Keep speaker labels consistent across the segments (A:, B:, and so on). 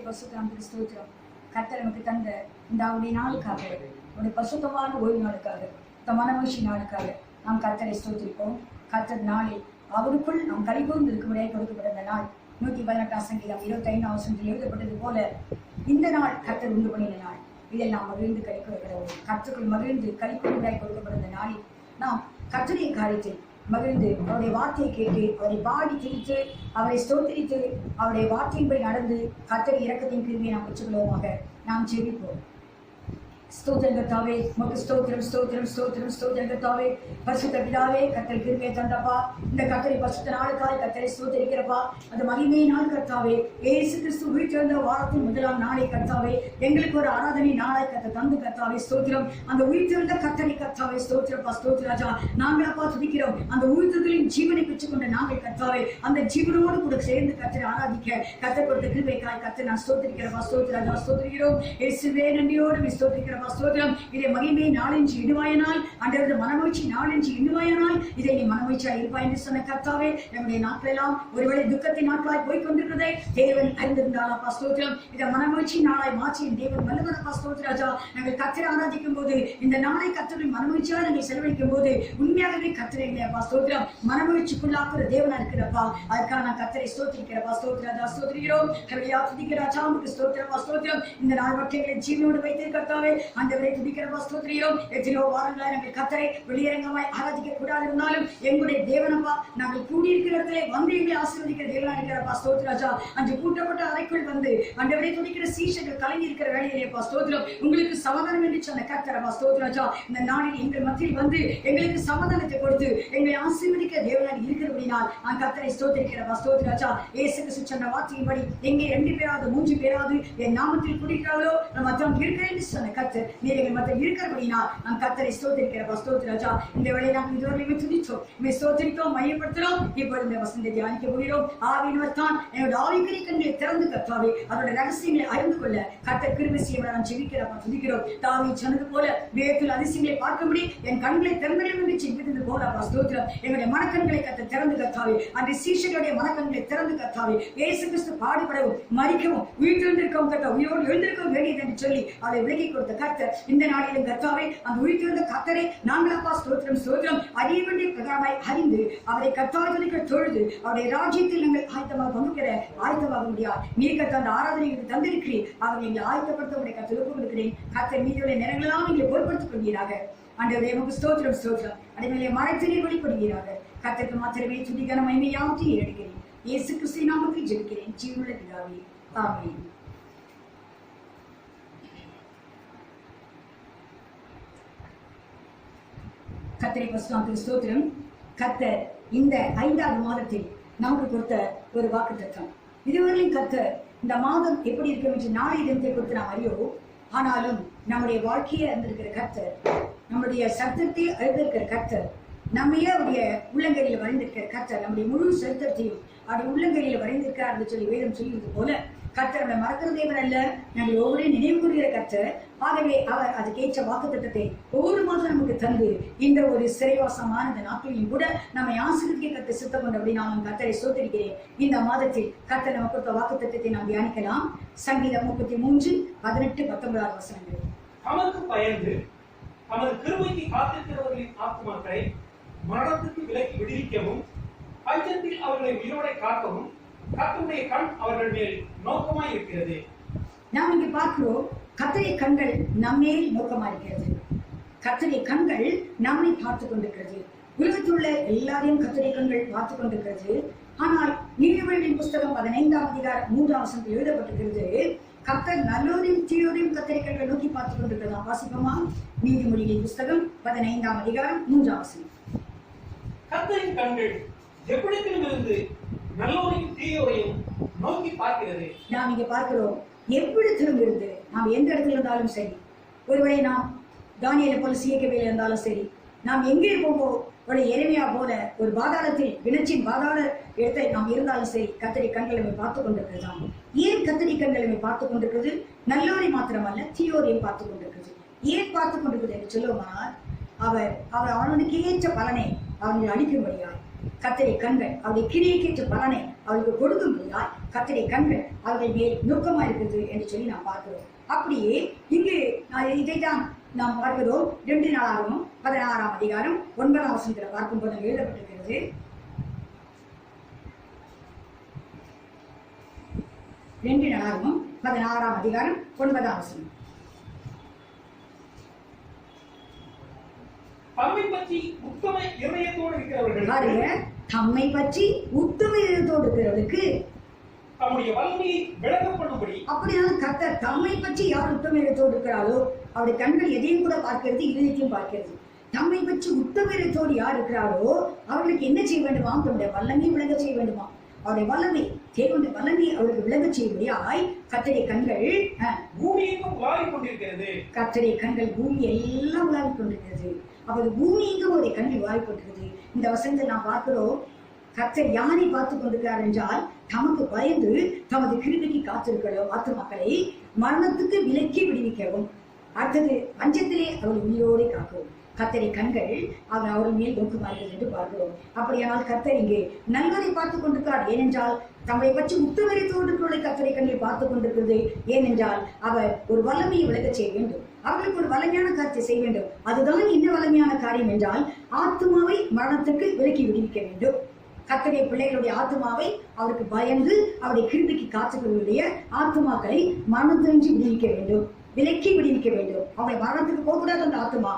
A: பசுத்தாம் ஸ்தோத்திரம். கர்த்தர் நமக்கு தந்த இந்த அவருடைய நாளுக்காக, அவருடைய பசுத்தமான ஓய்வு நாளுக்காக, மனமகிழ்ச்சி நாளுக்காக நாம் கர்த்தரை ஸ்தோத்திரிப்போம். கர்த்தர் நாளில் அவருக்குள் நாம் கலிகூர்ந்து இருக்கும்படியாக கொடுக்கப்பட்ட நாள் 118 சங்கீதம் 25 வசனத்தில் எழுதப்பட்டது போல இந்த நாள் கர்த்தர் உண்டு பண்ணின நாள். இதில் நாம் மகிழ்ந்து கலிக்கூறுகிறோம். கர்த்தருக்குள் மகிழ்ந்து கலிக்கூறும்படியாக கொடுக்கப்பட்ட நாளில் நாம் கர்த்தருடைய காரியத்தில் மகிழ்ந்து அவருடைய வார்த்தையை கேட்டு அவரை பாடி திரித்து அவரை ஸ்தோத்திரித்து அவருடைய வார்த்தையின்படி நடந்து கர்த்தர் இரக்கத்தின் கிருபையை நாம் பெற்றுக்கொள்வோமாக. நாம் ஜெபிப்போம். ஸ்தோத்திரம் கர்த்தாவே, உமக்கு ஸ்தோத்திரம் ஸ்தோத்திரம் ஸ்தோத்திரம் ஸ்தோத்திரம் கர்த்தாவே. பரிசுத்த பிதாவே, கர்த்தர் கிருபையை தந்தப்பா. இந்த கர்த்தரை பரிசுத்த நாளுக்காய் கர்த்தரை ஸ்தோத்திரிக்கிறப்பா. அந்த மகிமை நாள் கர்த்தாவே, இயேசு கிறிஸ்து உயிர்த்தெழுந்த வாரத்தின் முதலாம் நாளை கர்த்தாவே எங்களுக்கு ஒரு ஆராதனை நாளை கர்த்தர் தந்து கர்த்தாவே ஸ்தோத்திரம். அந்த உயிர்த்தெழுந்த கர்த்தரை கர்த்தாவே ஸ்தோத்திரப்பா ஸ்தோத்திராஜா. நாங்கள் அப்பா துதிக்கிறோம். அந்த உயிர்த்தெழுதலின் ஜீவனை பெற்றுக்கொண்ட நாங்கள் கர்த்தாவே அந்த ஜீவனோடு கூட சேர்ந்து கர்த்தரை ஆராதிக்க கர்த்தர் கொடுத்த கிருபைக்காய் கர்த்தர் நான் ஸ்தோத்திரிக்கிறப்பா ஸ்தோத்திராஜா ஸ்தோத்திரிக்கிறோம். இயேசுவே நன்றியோடு ஸ்தோத்திரிக்கிறோம். இதை மகிமை நாளென்று இடுவாயனால் அன்றது மனமகிழ்ச்சி நாளென்று இடுவாயனால் இதை நீ மனமகிழ்ச்சியா இருப்பாய் என்று சொன்ன கர்த்தாவே, நம்முடைய நாட்கள் எல்லாம் ஒருவேளை துக்கத்தின் நாட்களாய் போய்கொண்டிருக்கிறதை தேவன் அறிந்திருந்தாலப்பா ஸ்தோத்திரம். இதை மனமகிழ்ச்சி நாளாய் மாற்றி தேவன் வல்லவனப்பா ஸ்தோத்திராஜா. நாங்கள் கர்த்தரை ஆராதிக்கும் போது இந்த நாளை கர்த்தரின் மனமகிழ்ச்சியாக நாங்கள் செலவழிக்கும் போது உண்மையாகவே கர்த்தரை இல்லையப்பா ஸ்தோத்திரம் மனமகிழ்ச்சிக்குள்ளாக்குற தேவனா இருக்கிறப்பா. அதுக்காக நான் கர்த்தரை ஸ்தோத்திரிக்கிறப்பா ஸ்தோத்திராஜா ஸ்தோத்திரிக்கிறோம். துதிக்கிறாச்சாமுக்கு ஸ்தோத்திரப்பா ஸ்தோத்திரம். இந்த நாள் வட்டைகளை ஜீவனோடு வைத்திருக்கத்தாவே ஆண்டவரை துதிக்கிறப்பா ஸ்தோத்திரிக்கிறோம். எத்தனையோ வாரங்களாய் நாங்கள் கர்த்தரை வெளியரங்கமாய் ஆராதிக்க கூடாது இருந்தாலும் எங்களுடைய தேவனப்பா நாங்கள் கூடியிருக்கிற இடத்துல வந்து எங்களை ஆசீர்வதிக்கிற தேவனா இருக்கிறப்பா ஸ்தோத்திராஜா. அன்று கூட்டப்பட்ட அறைக்குள் வந்து ஆண்டவரை துதிக்கிற சீஷர்கள் கலங்கி இருக்கிற வேலையிலேப்பா ஸ்தோத்திரம். உங்களுக்கு சமாதானம் என்று சொன்ன கர்த்தரப்பா ஸ்தோத்திராஜா. இந்த நாளில் எங்கள் மத்தியில் வந்து எங்களுக்கு சமாதானத்தை கொடுத்து எங்களை ஆசீர்வதிக்கிற தேவனாக இருக்கிறபடினால் நான் கர்த்தரை ஸ்தோத்திரிக்கிறப்பா ஸ்தோத்திராஜா. இயேசு கிறிஸ்து சொன்ன வார்த்தையின்படி எங்கே 2 பேராது 3 பேராது என் நாமத்தில் குடிக்கிறார்களோ நான் மற்றவங்க இருக்கிறேன் என்று சொன்ன கர்த்தர் நீர் எங்கள் மத்தியில் இருக்கிறபடினால் நான் கர்த்தரை ஸ்தோத்திரிக்கிறப்பா ஸ்தோத்திராஜா. இந்த வேளையை நாம் இதுவரையுமே துதித்தோம், ஸ்தோத்திரித்தோம், மையப்படுத்துகிறோம். இப்பொழுது இந்த வசனத்தை தியானிக்க போகிறோம். ஆவியினர் தான் என்னோட ஆவிக்குரிய கண்களை திறந்து கர்த்தாவே அதோட ரகசியங்களை அறிந்து கொள்ள கர்த்தர் கிருபை செய்ய நான் ஜெபிக்கிறப்பா துதிக்கிறோம். தாவீது சொன்னது போல வேதத்தில் அதிசயங்களை பார்க்கும்படி என் கண்களை திறந்தேன் என்று ஜெபித்தது போலப்பா ஸ்தோத்திரம். எங்களுடைய மனக்கண்களை கர்த்தர் திறந்து கர்த்தாவே அந்த சீஷர்களுடைய மனக்கண்களை திறந்து கர்த்தாவே இயேசு கிறிஸ்து பாடுபடவும் மரிக்கவும் உயிர்த்தெழுந்திருக்கவும் கர்த்தர் உயிரோடு எழுந்திருக்கவும் வேண்டியது என்று சொல்லி அதை விலகி கொடுத்த கர்த்தர் இந்த நாளிலும் கர்த்தாவே அந்த உயிர்த்தெழுந்த கர்த்தரை நாங்கள் அப்பா ஸ்தோத்திரம் ஸ்தோத்திரம் அறிய வேண்டிய பிரகாரமாய் அறிந்து அவரை கர்த்தாவிற்கு தொழுது அவருடைய ராஜ்யத்தில் நாங்கள் ஆயத்தமாக பங்குகிற ஆயத்தமாக முடியாது. நீர் கர்த்தர் அந்த ஆராதனைக்கு தந்திருக்கிறீர். அவரை நீங்கள் ஆயத்தப்படுத்த உடைய கர்த்தருக்கு கொடுக்கிறேன். கர்த்தர் மீதியுடைய நேரங்களெல்லாம் நீங்கள் பொருட்படுத்திக் கொள்வீராக. ஆண்டவரே உமக்கு ஸ்தோத்திரம் ஸ்தோத்திரம். அடிமையிலே மறைத்து நீர் வெளிப்படுவீராக. கர்த்தருக்கு மாத்திரமே துதிகன மகிமையாவற்றி எடுக்கிறேன். இயேசு கிறிஸ்து நாமத்தில் ஜெபிக்கிறேன் ஜீவனுள்ள பிதாவே, ஆமென். கர்த்தரை பரிசுத்தமாக்குகிற ஸ்தோத்திரம். கர்த்தர் இந்த 5வது மாதத்தில் நமக்கு கொடுத்த ஒரு வாக்குத்தத்தம். இதுவரையிலும் கர்த்தர் இந்த மாதம் எப்படி இருக்கும் என்று நாளைய தினத்தை கொடுத்து நாம் அறியோம். ஆனாலும் நம்முடைய வாழ்க்கையை அறிந்திருக்கிற கர்த்தர், நம்முடைய சத்தத்தை அறிந்திருக்கிற கர்த்தர், நம்மையே அவருடைய உள்ளங்கையில் வரைந்திருக்கிற கர்த்தர், நம்முடைய முழு சரித்திரத்தையும் அவருடைய உள்ளங்கையில் வரைந்திருக்கிறார் என்று சொல்லி வேதம் சொல்லுவது போல கர்த்தர் நம்மை மறக்கிற தேவன் அல்ல, நாங்கள் ஒவ்வொரு நினைவு கூறுகிற கர்த்தர். ஆகவே அவர் அதுக்கேற்ற வாக்குத்தத்தத்தை ஒவ்வொரு மாதம் நமக்கு தந்து இந்த ஒரு சிறைவாசமான இந்த நாட்களிலும் கூட நம்மை ஆசீர்வதிக்க கர்த்தர் சித்தம் கொண்டபடி நான் கர்த்தரை ஸ்தோத்திரிக்கிறேன். இந்த மாதத்தில் கர்த்தர் நமக்கு கொடுத்த வாக்குத்தத்தத்தை நாம் தியானிக்கலாம். சங்கீதம் 33 18 19 வசனங்கள்.
B: தமக்கு பயந்து தமது கிருபைக்கு காத்திருக்கிறவர்களின் ஆத்துமாக்களை மரணத்துக்கு விலக்கி விடுவிக்கவும் பஞ்சத்தில் அவர்களை உயிரோடை காக்கவும் கர்த்தருடைய கண் அவர்கள் மேல் நோக்கமாய் இருக்கிறது.
A: நாம் இங்கே பார்க்கிறோம், கர்த்தருடைய கண்கள் நம்மேல் நோக்கமாக இருக்கிறது. கர்த்தருடைய கண்கள் நம்மை பார்த்துக் கொண்டிருக்கிறது. உலகத்தில் உள்ள எல்லாரையும் கர்த்தருடைய கண்கள் பார்த்துக் கொண்டிருக்கிறது. ஆனால் நீதிமொழிகளின் புஸ்தகம் 15ஆம் அதிகாரம் 3ஆம் வசனத்தில் எழுதப்பட்டிருக்கிறது, கர்த்தர் நல்லோரையும் தீயோரையும் கர்த்தருடைய கண்கள் நோக்கி பார்த்துக் கொண்டிருக்கிறதா. வாசிப்போமா? நீதிமொழிகளின் புஸ்தகம் 15ஆம் அதிகாரம் 3ஆம் வசனம்.
B: கர்த்தரின் கண்கள் எவ்விடத்திலிருந்து நல்லோரையும் தீயோரையும் நோக்கி பார்க்கிறது.
A: நாம் இங்கே பார்க்கிறோம், எவ்விடத்திலும் இருந்து நாம் எந்த இடத்துல இருந்தாலும் சரி, ஒருவேளை நாம் தானியேலை போல சீக்கிரவே இருந்தாலும் சரி, நாம் எங்கே போவோ ஒரு எளிமையா போல ஒரு பாதாளத்தில் வினச்சின் பாதாள இடத்தை நாம் இருந்தாலும் சரி, கர்த்தருடைய கண்களை பார்த்துக் கொண்டிருக்கிறதாம். ஏன் கர்த்தருடைய கண்களை பார்த்துக் கொண்டிருக்கிறது? நல்லோரை மாத்திரமல்ல, தீயோரையும் பார்த்துக் கொண்டிருக்கிறது. ஏன் பார்த்துக் கொண்டிருக்கிறது என்று சொல்லுவோமானால் அவர் அவனுக்கு ஏற்ற பலனை அவர்கள் அளிக்கும்படியாய் கர்த்தருடைய கண்கள் அவருடைய கிரியைக்கேற்ற பலனை அவளுக்கு கொடுக்கும்படியாய் கர்த்தருடைய கண்கள் அவர்கள் மேல் நோக்கமா இருக்குது என்று சொல்லி நாம் பார்க்கிறோம். அப்படியே இங்கு இதைத்தான் நாம் பார்க்கிறோம். 2 நாளாகவும் 16ஆம் அதிகாரம் 9ஆம் வசனத்தில் பார்க்கும்போது எழுதப்பட்டிருக்கிறது. 2 நாளாகவும் 16ஆம் அதிகாரம் 9ஆம் வசனம்.
B: தம்மை பற்றி உத்தம இதயத்தோடு இருக்கிறவர்கள்
A: பாருங்க, தம்மை பற்றி உத்தம இதயத்தோடு இருக்கிறவர்களுக்கு
B: தம்முடைய வல்லமையை விளங்கப்படும்படி.
A: அப்படியான கர்த்தர் தம்மை பற்றி யார் உத்தம இதயத்தோடு இருக்கிறாளோ அவருடைய கண்கள் எதையும் கூட பார்க்கிறது, இதயத்தையும் பார்க்கிறது. தம்மை பற்றி உத்தம இதயத்தோடு யார் இருக்கிறாரோ அவர்களுக்கு என்ன செய்ய வேண்டுமா? தம்முடைய வல்லமையை விளங்க செய்ய வேண்டுமா? அவருடைய வல்லமை, தேவனுடைய வல்லமை அவருக்கு விளங்க செய்யும்படியாய் கர்த்தருடைய கண்கள்
B: பூமியெங்கும் உலாவிக் கொண்டிருக்கிறது.
A: கர்த்தருடைய கண்கள் பூமி எல்லாம் உலாவிக் கொண்டிருக்கிறது. அப்போது பூமி எங்கும் அவருடைய கண்கள் உலாவிக் கொண்டிருக்கிறது. இந்த வசனத்தில் நாம் பார்க்கிறோம், கர்த்தர் யாரை பார்த்து கொண்டிருக்கிறார் என்றால் தமக்கு பயந்து தமது கிருபைக்கு காத்திருக்கிறோம் ஆத்துமாக்களை மரணத்துக்கு விலக்கி விடுவிக்கவும், அடுத்தது பஞ்சத்திலே அவர்கள் உயிரோடு காக்கவும் கர்த்தருடைய கண்கள் அவர்கள் மேல் நோக்குமார்கள் என்று பார்க்கிறோம். அப்படியானால் கர்த்தர் இங்கே நல்வரை பார்த்து கொண்டிருக்கிறார். ஏனென்றால் தம்மை பற்றி உத்தமரித்தோடு கர்த்தருடைய கண்களை பார்த்து கொண்டிருக்கிறது. ஏனென்றால் அவர் ஒரு வல்லமையை விளக்க செய்ய வேண்டும், அவர்களுக்கு ஒரு வல்லமையான காரியத்தை செய்ய வேண்டும். அதுதான் என்ன வல்லமையான காரியம் என்றால் ஆத்துமாவை மரணத்துக்கு விலக்கி விடுவிக்க வேண்டும். கர்த்தருடைய பிள்ளைகளுடைய ஆத்துமாவை அவருக்கு பயந்து அவருடைய கிருபைக்கு காத்துக்களுடைய ஆத்துமாக்களை மரணத்தின்றி விடுவிக்க வேண்டும், விலக்கி விடுவிக்க வேண்டும். அவங்களை மரணத்துக்கு போகக்கூடாது அந்த ஆத்துமா.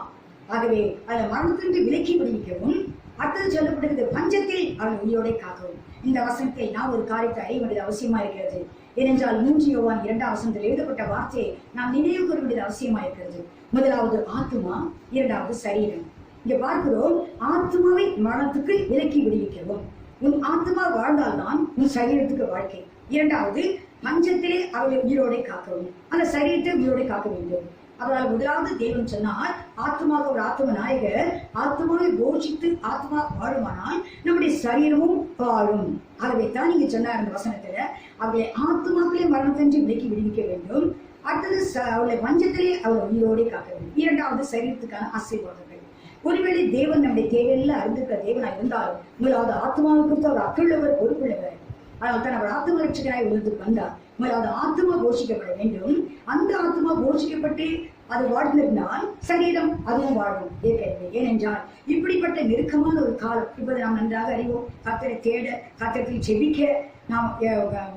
A: ஆகவே அதை மரணத்தின்றி விலக்கி விடுவிக்கவும், அடுத்தது சொல்லப்பட்டிருக்கிறது பஞ்சத்தில் அவர்கள் உயிரோடை காக்கவும். இந்த வசனத்தை நாம் ஒரு காரியத்தை அறிய வேண்டியது அவசியமா இருக்கிறது. ஏனென்றால் 3 யோவான் 2ஆம் வசனத்தில் எழுதப்பட்ட வார்த்தையை நாம் நினைவு கூற வேண்டியது அவசியமா இருக்கிறது. முதலாவது ஆத்துமா, 2வது சரீரம். இங்க பார்க்கிறோம், ஆத்துமாவை மரணத்துக்கு விலக்கி விடுவிக்கவும். உன் ஆத்துமா வாழ்ந்தால்தான் உன் சரீரத்துக்கு வாழ்க்கை. 2வது பஞ்சத்திலே அவர்கள் உயிரோடை காக்கவும், அந்த சரீரத்தை உயிரோடை காக்க வேண்டும். அதனால் முதலாவது தேவன் சொன்னார், ஆத்மாவுக்கு ஒரு ஆத்ம நாயகர் ஆத்மாவை போஷித்து ஆத்மா வாழுமானால் நம்முடைய சரீரமும் வாழும். ஆகவே தான் நீங்க சொன்னார் அந்த வசனத்துல, அவர்களை ஆத்மாக்களே மரணத்தின்றி விலக்கி விடுவிக்க வேண்டும். அடுத்தது அவளை பஞ்சத்திலே அவளை உயிரோடே காக்க வேண்டும். 2வது சரீரத்துக்கான ஆசீர்வாதங்கள். ஒருவேளை தேவன் நம்முடைய தேவையெல்லாம் அறிந்திருக்கிற தேவனாய் இருந்தாலும் முதலாவது ஆத்மாவை குறித்து அவர் அக்குள்ளவர் பொறுப்புள்ளவர். அதனால் தான் அவர் ஆத்ம ரட்சகனாய் உலகத்துக்கு வந்தார். முதலாவது ஆத்மா போஷிக்கப்பட வேண்டும். அந்த ஆத்மா போஷிக்கப்பட்டு அது வாழ்ந்திருந்தால் சரீரம் அதுவும் வாழும் ஏற்கனவே. ஏனென்றால் இப்படிப்பட்ட நெருக்கமான ஒரு காலம் இப்போது நாம் நன்றாக அறிவோம். கர்த்தரை தேட, கர்த்தரை ஜெபிக்க நாம்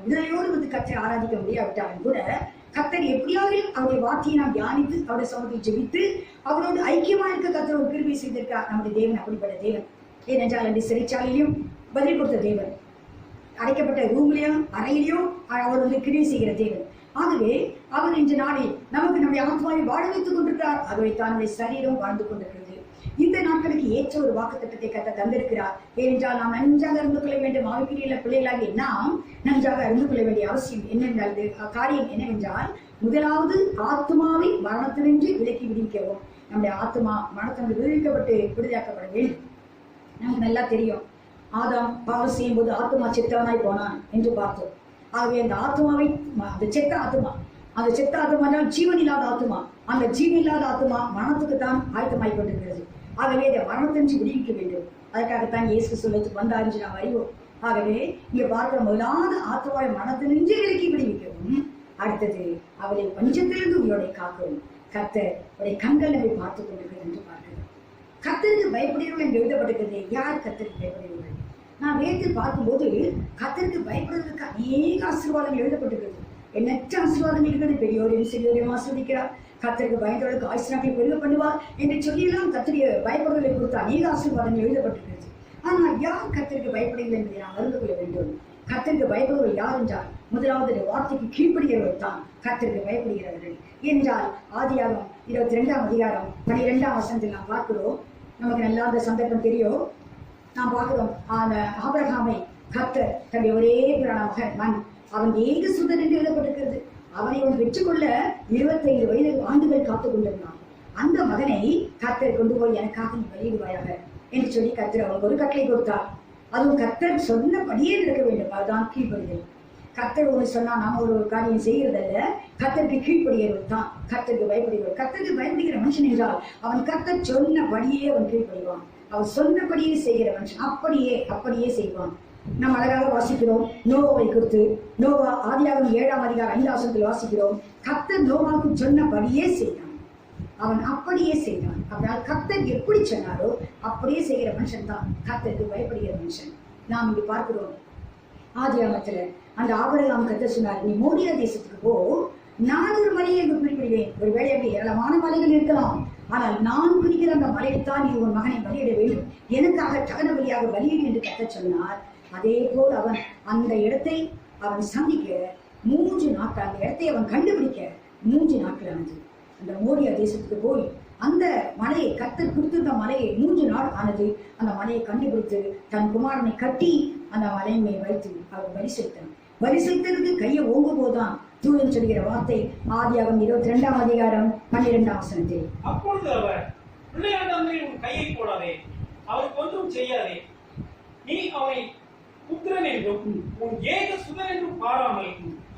A: விடுதலையோடு கர்த்தரை ஆராதிக்க முடியாவிட்டாலும் கூட கர்த்தர் எப்படியாவது அவருடைய வார்த்தையை நாம் தியானித்து அவருடைய சமூகத்தை ஜெபித்து அவரோடு ஐக்கியமா இருக்க கர்த்தர் ஒரு கிருபை செய்திருக்கார் நம்முடைய தேவன். அப்படிப்பட்ட தேவன். ஏனென்றால் அந்த சிறைச்சாலையிலும் பதில் கொடுத்த தேவன், அடைக்கப்பட்ட ரூம்லயும் அறையிலையும் அவர் கிரியை செய்கிற தேவன். ஆகவே அவர் இன்று நாளில் நமக்கு நம்முடைய ஆத்மாவை வாழ வைத்துக் கொண்டிருக்கிறார். ஆகவே தன்னுடைய சரீரம் வாழ்ந்து கொண்டிருக்கிறது. இந்த நாட்களுக்கு ஏற்ற ஒரு வாக்குத்தத்தத்தை கர்த்தர் தந்திருக்கிறார். ஏனென்றால் நாம் நன்றாக அறிந்து கொள்ள வேண்டும். ஆவிக்குரிய பிள்ளைகளாகிய நாம் நன்றாக அறிந்து கொள்ள வேண்டிய அவசியம் என்னென்றால் காரியம் என்னவென்றால், முதலாவது ஆத்மாவை மரணத்தினின்று விலக்கி விடுவிக்கவும். நம்முடைய ஆத்மா மரணத்திலிருந்து விடுவிக்கப்பட்டு விடுதலையாக்கப்பட வேண்டும். நமக்கு நல்லா தெரியும், ஆதாம் பாவம் செய்யும் போது ஆத்மா செத்தவனாய் போனான் என்று பார்த்தோம். ஆகவே அந்த ஆத்மாவை, அந்த செத்த ஆத்மா, அந்த செத்த ஆத்மா ஜீவன் இல்லாத ஆத்மா, அந்த ஜீவன் இல்லாத ஆத்மா மரணத்துக்கு தான் ஆயத்தமாய் கொண்டிருக்கிறது. ஆகவே அதை மரணத்தின்றி விடுவிக்க வேண்டும். அதற்காகத்தான் இயேசு சொல்லத்துக்கு வந்தார் என்று நாம் அறிவோம். ஆகவே இங்க பார்க்கிற முதலாவது ஆத்மாவை மரணத்தினின்றி விலக்கி விடுவிக்கவும், அடுத்தது அவளை பஞ்சத்திலிருந்து உயிரோடை காக்கவும் கர்த்தர் அவருடைய கண்கள் நம்மை பார்த்துக் கொண்டிருக்கிறது என்று பார்க்கிறோம். கர்த்தருக்கு பயப்படுகிறவர்கள் என்று எழுதப்பட்டிருக்கிறது. யார் கர்த்தருக்கு பயப்படுகிறவர்கள்? நான் வேதத்தில் பார்க்கும்போது கர்த்தருக்கு பயப்படுவதற்கு அநேக ஆசீர்வாதங்கள் எழுதப்பட்டிருக்கிறது. எண்ணற்ற ஆசீர்வாதங்கள் இருக்கிறது. பெரியோரையும் சிறியோரையும் ஆசீர்வதிக்கிறார். கர்த்தருக்கு பயந்தவர்களுக்கு ஆயுசு நாட்களை பெருக பண்ணுவார் என்று சொல்லியெல்லாம் கர்த்தருடைய பயப்படுவதை குறித்து அநேக ஆசீர்வாதங்கள் எழுதப்பட்டிருக்கிறது. ஆனால் யார் கர்த்தருக்கு பயப்படுகிறது என்பதை நாம் அறிந்து கொள்ள வேண்டும். கர்த்தருக்கு பயப்படுவர்கள் யார் என்றால் முதலாவது வார்த்தைக்கு கீழ்ப்படுகிறவர்கள் தான் கர்த்தருக்கு பயப்படுகிறார்கள். என்றால் ஆதியாகமம் 22ஆம் அதிகாரம் 12ஆம் வசனத்தில் நாம் பார்க்கிறோம். நமக்கு நல்லா அந்த சந்தர்ப்பம் தெரியும். நாம் பார்க்கிறோம், அந்த ஆபிரகாமை கர்த்தர் தன்னுடைய ஒரே மகன் அவன் ஏக சுதன் என்று எழுதப்பட்டிருக்கிறது. அவனை அவன் பெற்றுக்கொள்ள 25 வயது ஆண்டுகள் காத்துக் கொண்டிருந்தான். அந்த மகனை கர்த்தர் கொண்டு போய் எனக்காக நீ வெளியிடுவாயாக என்று சொல்லி கர்த்தர் அவனுக்கு ஒரு கட்டளை கொடுத்தார். அதுவும் கர்த்தர் சொன்னபடியே நடக்க வேண்டும். அதுதான் கீழ்ப்படுதல். கர்த்தர் ஒன்று சொன்னா நாம ஒரு காரியம் செய்கிறதல்ல, கர்த்தருக்கு கீழ்ப்படுகிறவர் தான் கர்த்தருக்கு பயப்படுகிறவர். கர்த்தருக்கு பயப்படுகிற மனுஷன் என்றால் அவன் கர்த்தர் சொன்னபடியே அவன் கீழ்ப்படுவான். அவன் சொன்னபடியே செய்கிற மனுஷன் அப்படியே செய்வான். நாம் அழகாக வாசிக்கிறோம் நோவாவை குறித்து. நோவா ஆதியாகமம் 7ஆம் அதிகாரம் 5ஆம் வசனத்தில் வாசிக்கிறோம், கர்த்தர் நோவாவுக்கு சொன்னபடியே செய்தான். அவன் அப்படியே செய்தான். அப்படினால் கர்த்தர் எப்படி சொன்னாரோ அப்படியே செய்கிற மனுஷன் தான் கர்த்தருக்கு பயப்படுகிற மனுஷன். நாம் இங்கு பார்க்கிறோம் ஆதியாகமத்துல அந்த ஆபிரகாம் கர்த்தர் சொன்னார், நீ மோரியா தேசத்துக்கு போ, நான் ஒரு மலையை அங்கு குறிப்பிடுவேன். ஒருவேளை அங்கு ஏராளமான மலைகள் இருக்கலாம், ஆனால் நான் குறிக்கிற அந்த மலையைத்தான் நீ உன் மகனை பலியிட வேண்டும், எனக்காக தகன பலியாக பலியிடு என்று கர்த்தர் சொன்னார். அதே போல் அவன் அந்த இடத்தை அவன் சந்திக்க 3 நாட்கள், அந்த இடத்தை அவன் கண்டுபிடிக்க 3 நாட்கள் ஆனது. அந்த மோரியா தேசத்துக்கு போய் அந்த மலையை கர்த்தர் கொடுத்திருந்த மலையை 3 நாள் ஆனது. அந்த மலையை கண்டுபிடித்து தன் குமாரனை கட்டி அந்த மலை மேல் வைத்து அவர் பலி செலுத்தான். பலி செலுத்ததுக்கு கையை ஓங்கும் போதுதான் தூதன் சொல்கிற வார்த்தை ஆதியாகமம் 22ஆம் அதிகாரம் 12ஆம் வசனத்தில்,
B: அப்பொழுது அவர், பிள்ளையாண்டான் மேல் உன் கையை போடாதே, அவருக்கு ஒன்றும் செய்யாதே, நீ அவனை புத்திரன் என்றும் உன் ஏக சுதன் என்றும் பாராமல்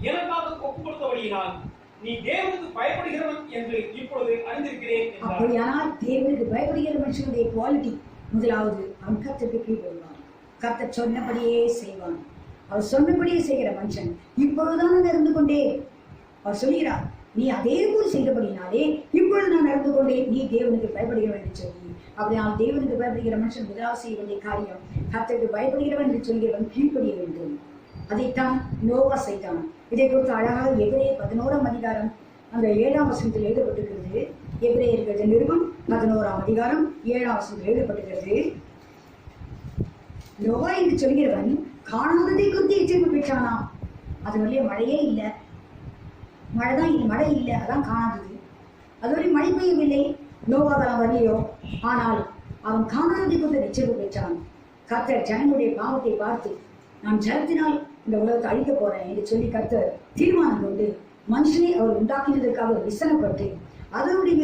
B: எனக்காக ஒப்புக் கொடுத்தபடியினால் நீ தேவனுக்கு பயப்படுகிறவன் என்று இப்பொழுது அறிந்திருக்கிறேன் என்றார்.
A: அப்படியானால் தேவனுக்கு பயப்படுகிற மனுஷனுடைய குவாலிட்டி, முதலாவது அவன் கர்த்தருக்கு கீழ்ப்படுவான், கர்த்தர் சொன்னபடியே செய்வான். அவர் சொன்னபடியே செய்கிற மனுஷன் இப்பொழுதுதான் நடந்து கொண்டே, அவர் சொல்கிறார், நீ அதே போல் செய்தபடினாலே இப்பொழுது நான் நடந்து கொண்டேன், நீ தேவனுக்கு பயப்படுகிறவன் என்று சொல்லி. அப்படினால் தேவனுக்கு பயப்படுகிற மனுஷன் முதலாவது செய்ய வேண்டிய காரியம், கர்த்தருக்கு பயப்படுகிறவன் என்று சொல்கிறவன் கீழ்ப்படிய வேண்டும். அதைத்தான் நோவா செய்தான். இதை குறித்து அழகாக எபிரேயர் 11ஆம் அதிகாரம் அந்த 7ஆம் வசனத்தில் எழுதப்பட்டிருக்கிறது. எபிரேயர் நிருபம் 11ஆம் அதிகாரம் 7ஆம் வசனத்தில் எழுதப்பட்டிருக்கிறது, நோவா என்று சொல்கிறவன் காணாததை குறித்து எச்சரிப்பு பெற்றானா. அதனுடைய மழையே இல்லை, மழை இல்லை, அதான் காணாதது. அதோடைய மழை பெய்யவில்லை, நோவா காலம் வரலையோ, ஆனால் அவன் காணாததை குறித்து எச்சரிப்பு பெற்றான். கர்த்தர் ஜனங்களுடைய பாவத்தை பார்த்து, நான் ஜலத்தினால் இந்த உலகத்தை அழிக்க போறேன் என்று சொல்லி கர்த்தர் தீர்மானம் கொண்டு மனுஷனை அவர் உண்டாக்கினதற்காக விசனப்பட்டு அதனுடைய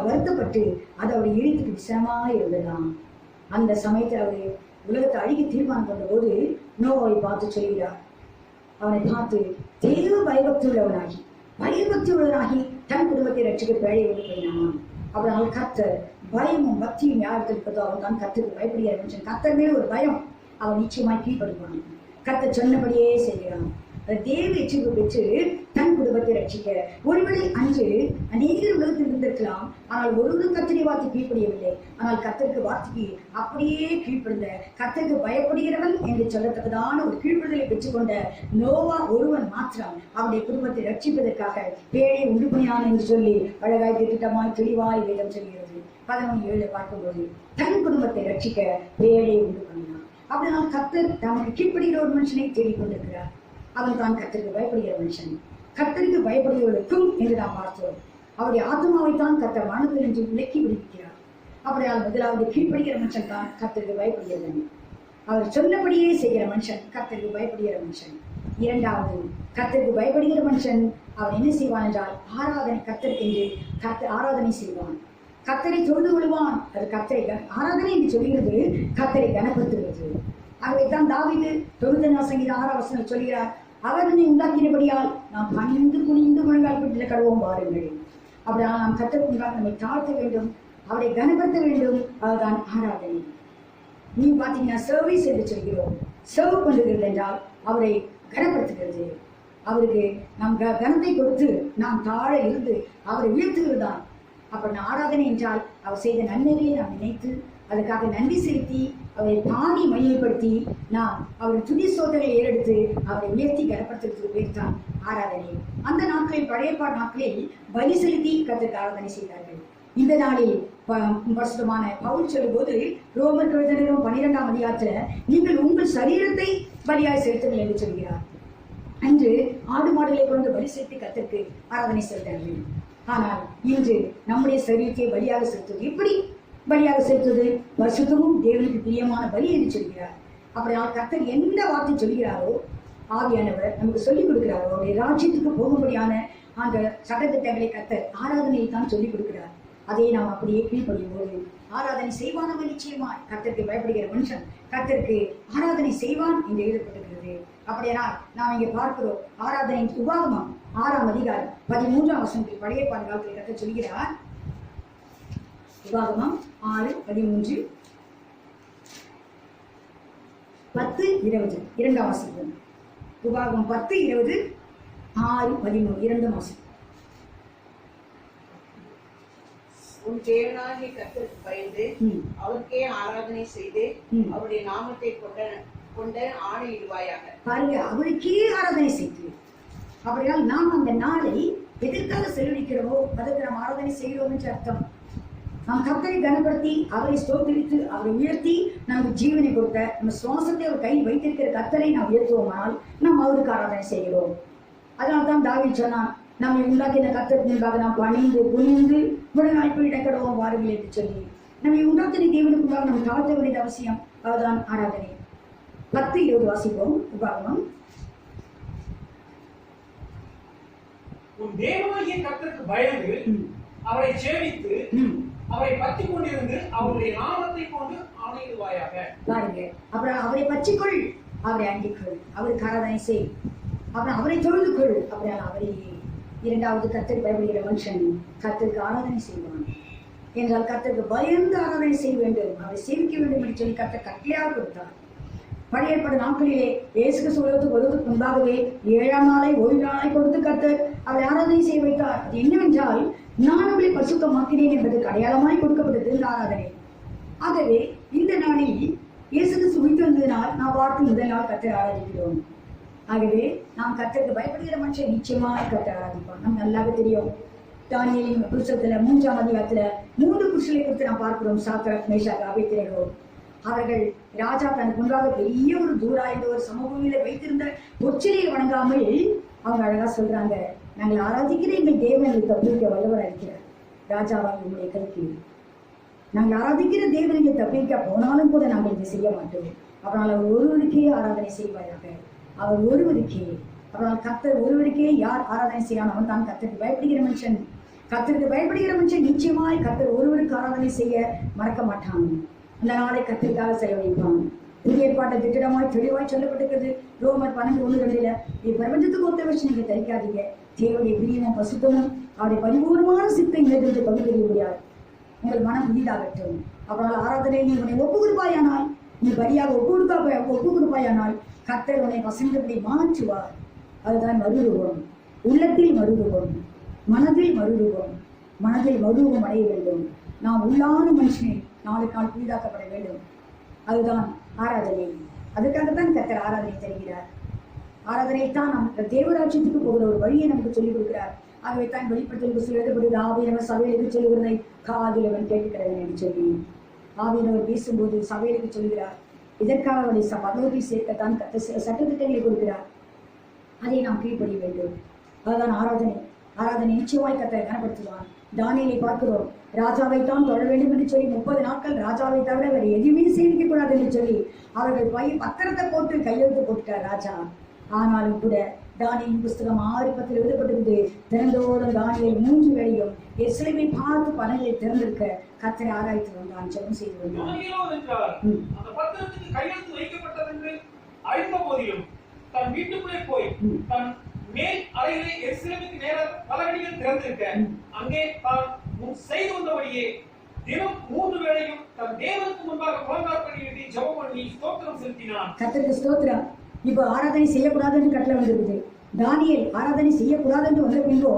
A: வருத்தப்பட்டு அதை அவருடைய இழுத்துக்கு விசனமாக இருந்ததாம். அந்த சமயத்தில் அவர் உலகத்தை அழிக்க தீர்மானம் கொண்ட போது நோவாவை பார்த்து சொல்கிறார், அவனை பார்த்து தேவ பயபக்தி உள்ளவனாகி தன் குடும்பத்தை ரட்சிக்க பேழை கொண்டு போயினான். அவனால் கர்த்தர் பயமும் பக்தியும் யாருக்கு இருப்பதோ அவன் தான் கர்த்தருக்கு பயப்படுகிற மனுஷன். கர்த்தர் மேல ஒரு பயம், அவன் நிச்சயமாய் கீழ்ப்படுவான். கர்த்தர் சொன்னபடியே செய்கிறான். தேவ எச்சரிப்பு பெற்று தன் குடும்பத்தை ரட்சிக்க. ஒருவேளை அன்று அநேகர் உலகத்தில் இருந்திருக்கலாம், ஆனால் ஒருவரும் கர்த்தரை வார்த்தை கீழ்ப்படியவில்லை. ஆனால் கர்த்தருக்கு வார்த்தைக்கு அப்படியே கீழ்ப்படுந்த, கர்த்தருக்கு பயப்படுகிறவன் என்று சொல்லத்தக்கதான ஒரு கீழ்ப்படுதலை பெற்றுக்கொண்ட நோவா ஒருவன் மாத்திரம் அவருடைய குடும்பத்தை ரட்சிப்பதற்காக பேழை உண்டு பண்ணினான் என்று சொல்லி அழகாய் திட்டமாய் தெளிவாய் வேதம் சொல்கிறது. 11:7 பார்க்கும்போது தன் குடும்பத்தை ரட்சிக்க பேழை உண்டு பண்ணினான். அப்படினால் கர்த்தர் தமக்கு கீழ்ப்படுகிற ஒரு மனுஷனை தேடிக்கொண்டிருக்கிறார். அவன் தான் கர்த்தருக்கு பயப்படுகிற மனுஷன். கர்த்தருக்கு பயப்படுகிறவர்களுக்கும் என்று நாம் பார்த்தோம், அவருடைய ஆத்மாவைத்தான் கர்த்தர் மனதில் என்று விலக்கி விடுவிக்கிறார். அப்படியால் முதலாவது கீழ்ப்படுகிற மனுஷன் தான் கர்த்தருக்கு பயப்படுகிறவன். அவர் சொன்னபடியே செய்கிற மனுஷன் கர்த்தருக்கு பயப்படுகிற மனுஷன். இரண்டாவது, கர்த்தருக்கு பயப்படுகிற மனுஷன் அவன் என்ன செய்வான் என்றால் ஆராதனை, கர்த்தருக்கு என்று ஆராதனை செய்வான், கர்த்தரை தொழுது கொள்வான். அது கர்த்தரை ஆராதனை என்று சொல்கிறது, கர்த்தரை கனப்படுத்துகிறது. ஆகவேதான் தாவீது 91ஆம் சங்கீதம் 6ஆம் வசனம் சொல்கிறார், அவர் என்னை உண்டாக்கினபடியால் நாம் பணிந்து குனிந்து முழங்கால் பிடித்து கழுவோம் பாருங்கள். அப்படினால் நாம் கர்த்தருக்கு முன்பாக நம்மை தாழ்த்த வேண்டும், அவரை கனப்படுத்த வேண்டும். அதுதான் ஆராதனை. நீ பார்த்தீங்கன்னா சர்வீஸ் என்று சொல்கிறோம். சர்வ் பண்ணுகிறது என்றால் அவரை கனப்படுத்துகிறது, அவருக்கு நாம் கனத்தை கொடுத்து நாம் தாழ இருந்து அவரை உயர்த்துகிறது தான். அப்படி ஆராதனை என்றால் அவர் செய்த நன்மைகளை நாம் நினைத்து அதுக்காக நன்றி செலுத்தி அவரை பாடி மையப்படுத்தி நாம் அவரை துதி சோதனை ஏறெடுத்து அவரை உயர்த்தி கனப்படுத்துவதற்கு பேர் தான் ஆராதனை. அந்த நாட்களில் பழையப்பாடு நாட்களில் பலி செலுத்தி கர்த்தருக்கு ஆராதனை செய்தார்கள். இந்த நாளில் பரிசுத்தமான பவுல் சொல்லும் போது ரோமர் 12ஆம் அதிகாரத்துல நீங்கள் உங்கள் சரீரத்தை பலியாய் செலுத்துங்கள் என்று சொல்கிறார். அன்று ஆடு மாடுகளை கொண்டு பலி செலுத்தி கர்த்தருக்கு ஆராதனை செய்தார்கள். ஆனால் இன்று நம்முடைய சரீரத்தை பலியாக செலுத்துவது. எப்படி பலியாக செலுத்துவது? பரிசுத்தமும் தேவனுக்கு பிரியமான பலி என்று சொல்கிறார். அப்படியால் கர்த்தர் எந்த வார்த்தை சொல்கிறாரோ ஆவியானவர் நமக்கு சொல்லிக் கொடுக்கிறாரோ அவருடைய ராஜ்யத்துக்கு போகும்படியான அந்த சட்டத்திட்டங்களை கர்த்தர் ஆராதனையை தான் சொல்லிக் கொடுக்கிறார். அதை நாம் அப்படியே கீழ்ப்படியும் போது ஆராதனை செய்வானவன் நிச்சயமாய் கர்த்தருக்கு பயப்படுகிற மனுஷன் கர்த்தருக்கு ஆராதனை செய்வான் என்று எழுதப்பட்டிருக்கிறது. அப்படியானால் நாம் இங்கே பார்க்கிறோம் ஆராதனை உபாகமம் 6ஆம் அதிகாரம் 13ஆம் வசனத்தில் பழைய பாதுகாப்பில் கர்த்தர் சொல்கிறார். உபாகமம் 6:13 10:20 இரண்டாம் வாசிப்போம். உபாகமம் 10:20, 6:13 இரண்டு வாசிப்போம்.
C: உன் தேவனாகிய கர்த்தருக்கு பயந்து அவருக்கே ஆராதனை செய்து அவருடைய நாமத்தை கொண்ட ஆணையிடுவாயாக.
A: பாருங்க, அவருக்கே ஆராதனை செய்து. அப்படியால் நாம் அந்த நாளை எதற்காக செலவழிக்கிறோமோ அதற்கு நாம் ஆராதனை செய்கிறோம் என்று அர்த்தம். நாம் கர்த்தரை கனப்படுத்தி அவரை ஸ்தோத்திரித்து அவரை உயர்த்தி நமக்கு ஜீவனை கொடுத்த நம்ம சுவாசத்தை அவர் கையில் வைத்திருக்கிற கர்த்தரை நாம் உயர்த்துவோமானால் நாம் அவருக்கு ஆராதனை செய்கிறோம். அதனால்தான் தாவீது சொன்னான், நம்மை உண்டாக்கின கர்த்தருக்கு முன்பாக நாம் பணிந்து குனிந்து முழங்காய்ப்பு இடக்கடவும் வாருங்கள் என்று சொல்லி நம்மை உண்டாக்கின தேவனுக்கு முன்பாக நம்ம தாழ்த்த வேண்டியது அவசியம். அதுதான் ஆராதனை. 10:20 வாசிப்போம். உபாகமம்.
B: உன் தேவனாகிய கர்த்தருக்கு பயந்து அவரை சேவித்து அவரை பற்றிக் கொண்டிருந்து அவருடைய நாமத்தை கொண்டு ஆணையிடுவாயாக.
A: பாருங்க, அப்புறம் அவரை பற்றிக்கொள், அவரை அண்டிக்கொள், அவருக்கு ஆராதனை செய், அப்புறம் அவரை தொழுது கொள். அப்புறம் அவரை இரண்டாவது கர்த்தருக்கு பயப்படுகிற மனுஷன் கர்த்தருக்கு ஆராதனை செய்வான் என்றால் கர்த்தருக்கு பயந்து ஆராதனை செய்ய வேண்டும், அவரை சேவிக்க வேண்டும் என்று சொல்லி கர்த்தர் கட்டளையாக கொடுத்தார். பழைய ஏற்பாடு நாட்களிலே இயேசு கிறிஸ்து உலகத்துக்கு வருவதற்கு முன்பாகவே 7ஆம் நாளை ஓய்வு நாளை கொடுத்து கர்த்தர் அவரை ஆராதனை செய்ய வைத்தார். அது என்னவென்றால், நான் அவளை பரிசுத்தமாக்கினேன் என்பதற்கு அடையாளமாய் கொடுக்கப்பட்டது இந்த ஆராதனை. ஆகவே இந்த நாளில் இயேசு கிறிஸ்து உயிர்த்தெழுந்ததினால் நாம் வாழ்த்து முதல் நாள் கர்த்தரை ஆராதிக்கிறோம். ஆகவே நாம் கர்த்தருக்கு பயப்படுகிற மனுஷன் நிச்சயமாய் கர்த்தரை ஆராதிப்பான். நம்ம நல்லாவே தெரியும். தானியேலின் புத்தகத்துல 3ஆம் அதிகாரத்துல 3 புருஷர்களை குறித்து நாம் பார்க்கிறோம். Shadrach, Meshach, Abednego. அவர்கள் ராஜா தனக்கு முன்பாக பெரிய ஒரு தூராய்ந்த ஒரு சமபூமியில வைத்திருந்த பொச்சிலையை வணங்காமல் அவங்க அழகா சொல்றாங்க, நாங்கள் ஆராதிக்கிற எங்கள் தேவன் எங்களுக்கு தப்பிக்க வல்லவராக இருக்கிறார். ராஜாவாக உங்களுடைய கைக்கு நாங்கள் ஆராதிக்கிற தேவனை தப்பிக்க போனாலும் கூட நாங்கள் இதை செய்ய மாட்டோம். அவனால் அவர் ஒருவருக்கே ஆராதனை செய்வாயாக. அவர் ஒருவருக்கே. அவனால் கர்த்தர் ஒருவருக்கே யார் ஆராதனை செய்யான் அவன் தான் கர்த்தருக்கு பயப்படுகிற மனுஷன். கர்த்தருக்கு பயப்படுகிற மனுஷன் நிச்சயமாய் கர்த்தர் ஒருவருக்கு ஆராதனை செய்ய மறக்க மாட்டான். அந்த நாளை கர்த்தருக்காக செலவழிப்பான். புதிய ஏற்பாட்டை திட்டமாய் தெளிவாய் சொல்லப்பட்டிருக்கிறது. ரோமர் 12:1-2 பிரபஞ்சத்துக்கு ஒத்த வச்சு நீங்க தரிக்காதீங்க. தேவனுடைய பிரியமும் பசுத்தமும் அவருடைய பரிபூர்ணமான சித்தை மேற்கொண்டு பகுதி முடியாது. உங்கள் மனம் புதிதாகட்டும். அவனால் ஆராதனை நீ உன்னை ஒப்பு கொடுப்பாயானால், நீ வழியாக ஒப்பு கொடுப்பாயானால் கர்த்தர் உன்னை வசந்தபடி மாற்றுவார். அதுதான் மறுரூபம். உள்ளத்தில் மறுரூபம், மனதில் மறுரூபம், மனதில் மறுரூபம் அடைய வேண்டும். நாம் உள்ளான மனுஷனை நாளுக்கு நாள் புதிதாக்கப்பட வேண்டும். அதுதான் ஆராதனை. அதுக்காகத்தான் கர்த்தர் ஆராதனை தருகிறார். ஆராதனை தான் நாம் தேவராஜ்யத்துக்கு போகிற ஒரு வழியை நமக்கு சொல்லிக் கொடுக்கிறார். ஆகவே தான் வெளிப்படுத்தலுக்கு எழுதப்படுகிறது, ஆவியானவர் சபைகளுக்கு சொல்லுகிறதை காதில் அவன் கேட்கிறவன் என்று சொல்லி ஆவியானவர் பேசும்போது சபைகளுக்கு சொல்கிறார். இதற்காக அவரை பகவதில் சேர்க்கத்தான் கர்த்தர் சில சட்டத்திட்டங்களை கொடுக்கிறார். அதை நாம் கீழ்ப்படிய வேண்டும். அதுதான் ஆராதனை. ஆராதனை நிச்சயமாய் கர்த்தரை கனப்படுத்துவான். தானியேலை பார்க்கிறோம். ராஜாவை தான் தொழ வேண்டும் என்று சொல்லி 30 நாட்கள் ராஜாவை தவிர அவர் எதுவுமே சேமிக்க கூடாது என்று சொல்லி அவர்கள் பத்திரத்தை போட்டு கையெழுத்து போட்டுட்டார் ராஜா. ஆனாலும் கூட தானியேலின் புஸ்தகம் 6:10 எழுதப்பட்டிருந்து, திறந்தோறும் தானியேல் 3 வேளையும் எருசலேமை பார்த்து பலனை திறந்திருக்க கர்த்தரை ஆராய்த்து வந்தான், ஜெபம் செய்து வந்தான்.
B: அந்த பத்திரத்துக்கு கையெழுத்து வைக்கப்பட்டது என்று அறிந்த போதிலும் தன் வீட்டுக்குள்ளே போய் தன் மேல் அறையிலே எருசலேமுக்கு நேராக பலகணிகள் திறந்திருக்க அங்கே தான் செய்து வந்தபடியே தினம் 3 வேளையும் தன் தேவனுக்கு முன்பாக முழங்காற்படியிட்டு ஜெபம் பண்ணி ஸ்தோத்திரம் செலுத்தினான்.
A: கர்த்தருக்கு ஸ்தோத்திரம். இப்போ ஆராதனை செய்யக்கூடாது என்று கட்டளை வந்திருக்குது. தானியேல் ஆராதனை செய்யக்கூடாது என்று வந்த பின்போ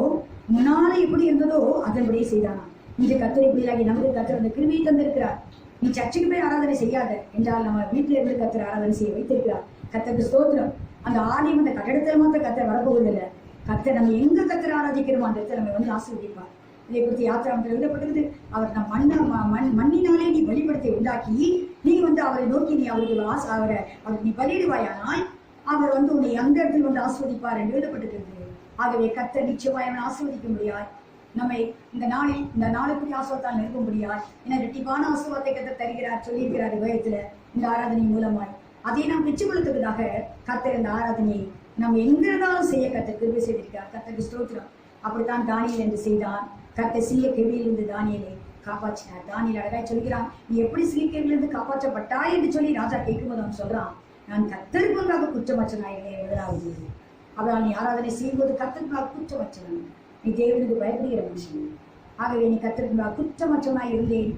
A: முன்னாலே எப்படி இருந்ததோ அதன்படியே செய்தானா. இன்று கர்த்தரை பிள்ளையாகி நமக்கு கர்த்தர் அந்த கிருபையை தந்திருக்கிறார். நீ சர்ச்சுக்கு போய் ஆராதனை செய்யாத என்றால் நம்ம வீட்டில இருந்து கர்த்தர் ஆராதனை செய்ய வைத்திருக்கிறார். கர்த்தருக்கு ஸ்தோத்திரம். அந்த ஆலயம் அந்த கட்டடத்தில் மாத்திரம் கர்த்தர் வரப்போவதில்லை. கர்த்தர் நம்ம எங்க கர்த்தர் ஆராதிக்கிறோமோ அந்த இடத்துல நம்ம வந்து ஆசீர்வதிப்பார். இதை குறித்து யாத்திராமத்தில் எழுதப்பட்டிருக்குது. அவர் நம் மண்ணினாலே நீ வெளிப்படுத்தி உண்டாக்கி நீ வந்து அவரை நோக்கி நீ அவருக்கு நீ பலியிடுவாயானால் அவர் வந்து உன்னை அந்த இடத்தில் வந்து ஆஸ்வதிப்பார் என்று எழுதப்பட்டிருக்கிறது. ஆகவே கர்த்தர் நிச்சயமாய் அவனை ஆஸ்வதிக்க முடியாது. நம்மை இந்த நாளுக்குரிய ஆசுவத்தால் நிற்க முடியாது. ஏன்னா ரெட்டிப்பான ஆசுவத்தை கர்த்தர் தருகிறார் சொல்லியிருக்கிறார் வேதத்துல இந்த ஆராதனை மூலமாய். அதை நாம் பெற்றுக்கொள்வதற்காக கர்த்தர் இந்த ஆராதனையை நாம் எங்கிருந்தாலும் செய்ய கர்த்தர் கிருபை செய்திருக்கிறார். கர்த்தருக்கு ஸ்தோத்திரம். அப்படித்தான் தானியேல் என்று செய்தான். கர்த்தர் சிறிய கேள்வியிலிருந்து தானியேலை காப்பாற்றினார். தானியேல் அழகாய் சொல்கிறான், நீ எப்படி சிறிய கேள்வியிலிருந்து காப்பாற்றப்பட்டாய் என்று சொல்லி ராஜா கேட்கும்போது அவன் சொல்றான், நான் கர்த்தருக்கு முன்பாக குற்றமற்றனாயிருந்தேன். முதலாவது அவனால் நீ ஆராதனை செய்யும்போது கர்த்தருக்காக குற்றமற்றவன், நீ தேவனுக்கு பயப்படுகிற மனுஷன். ஆகவே நீ கர்த்தருக்கு குற்றமற்றவனாய் இருந்தேன்.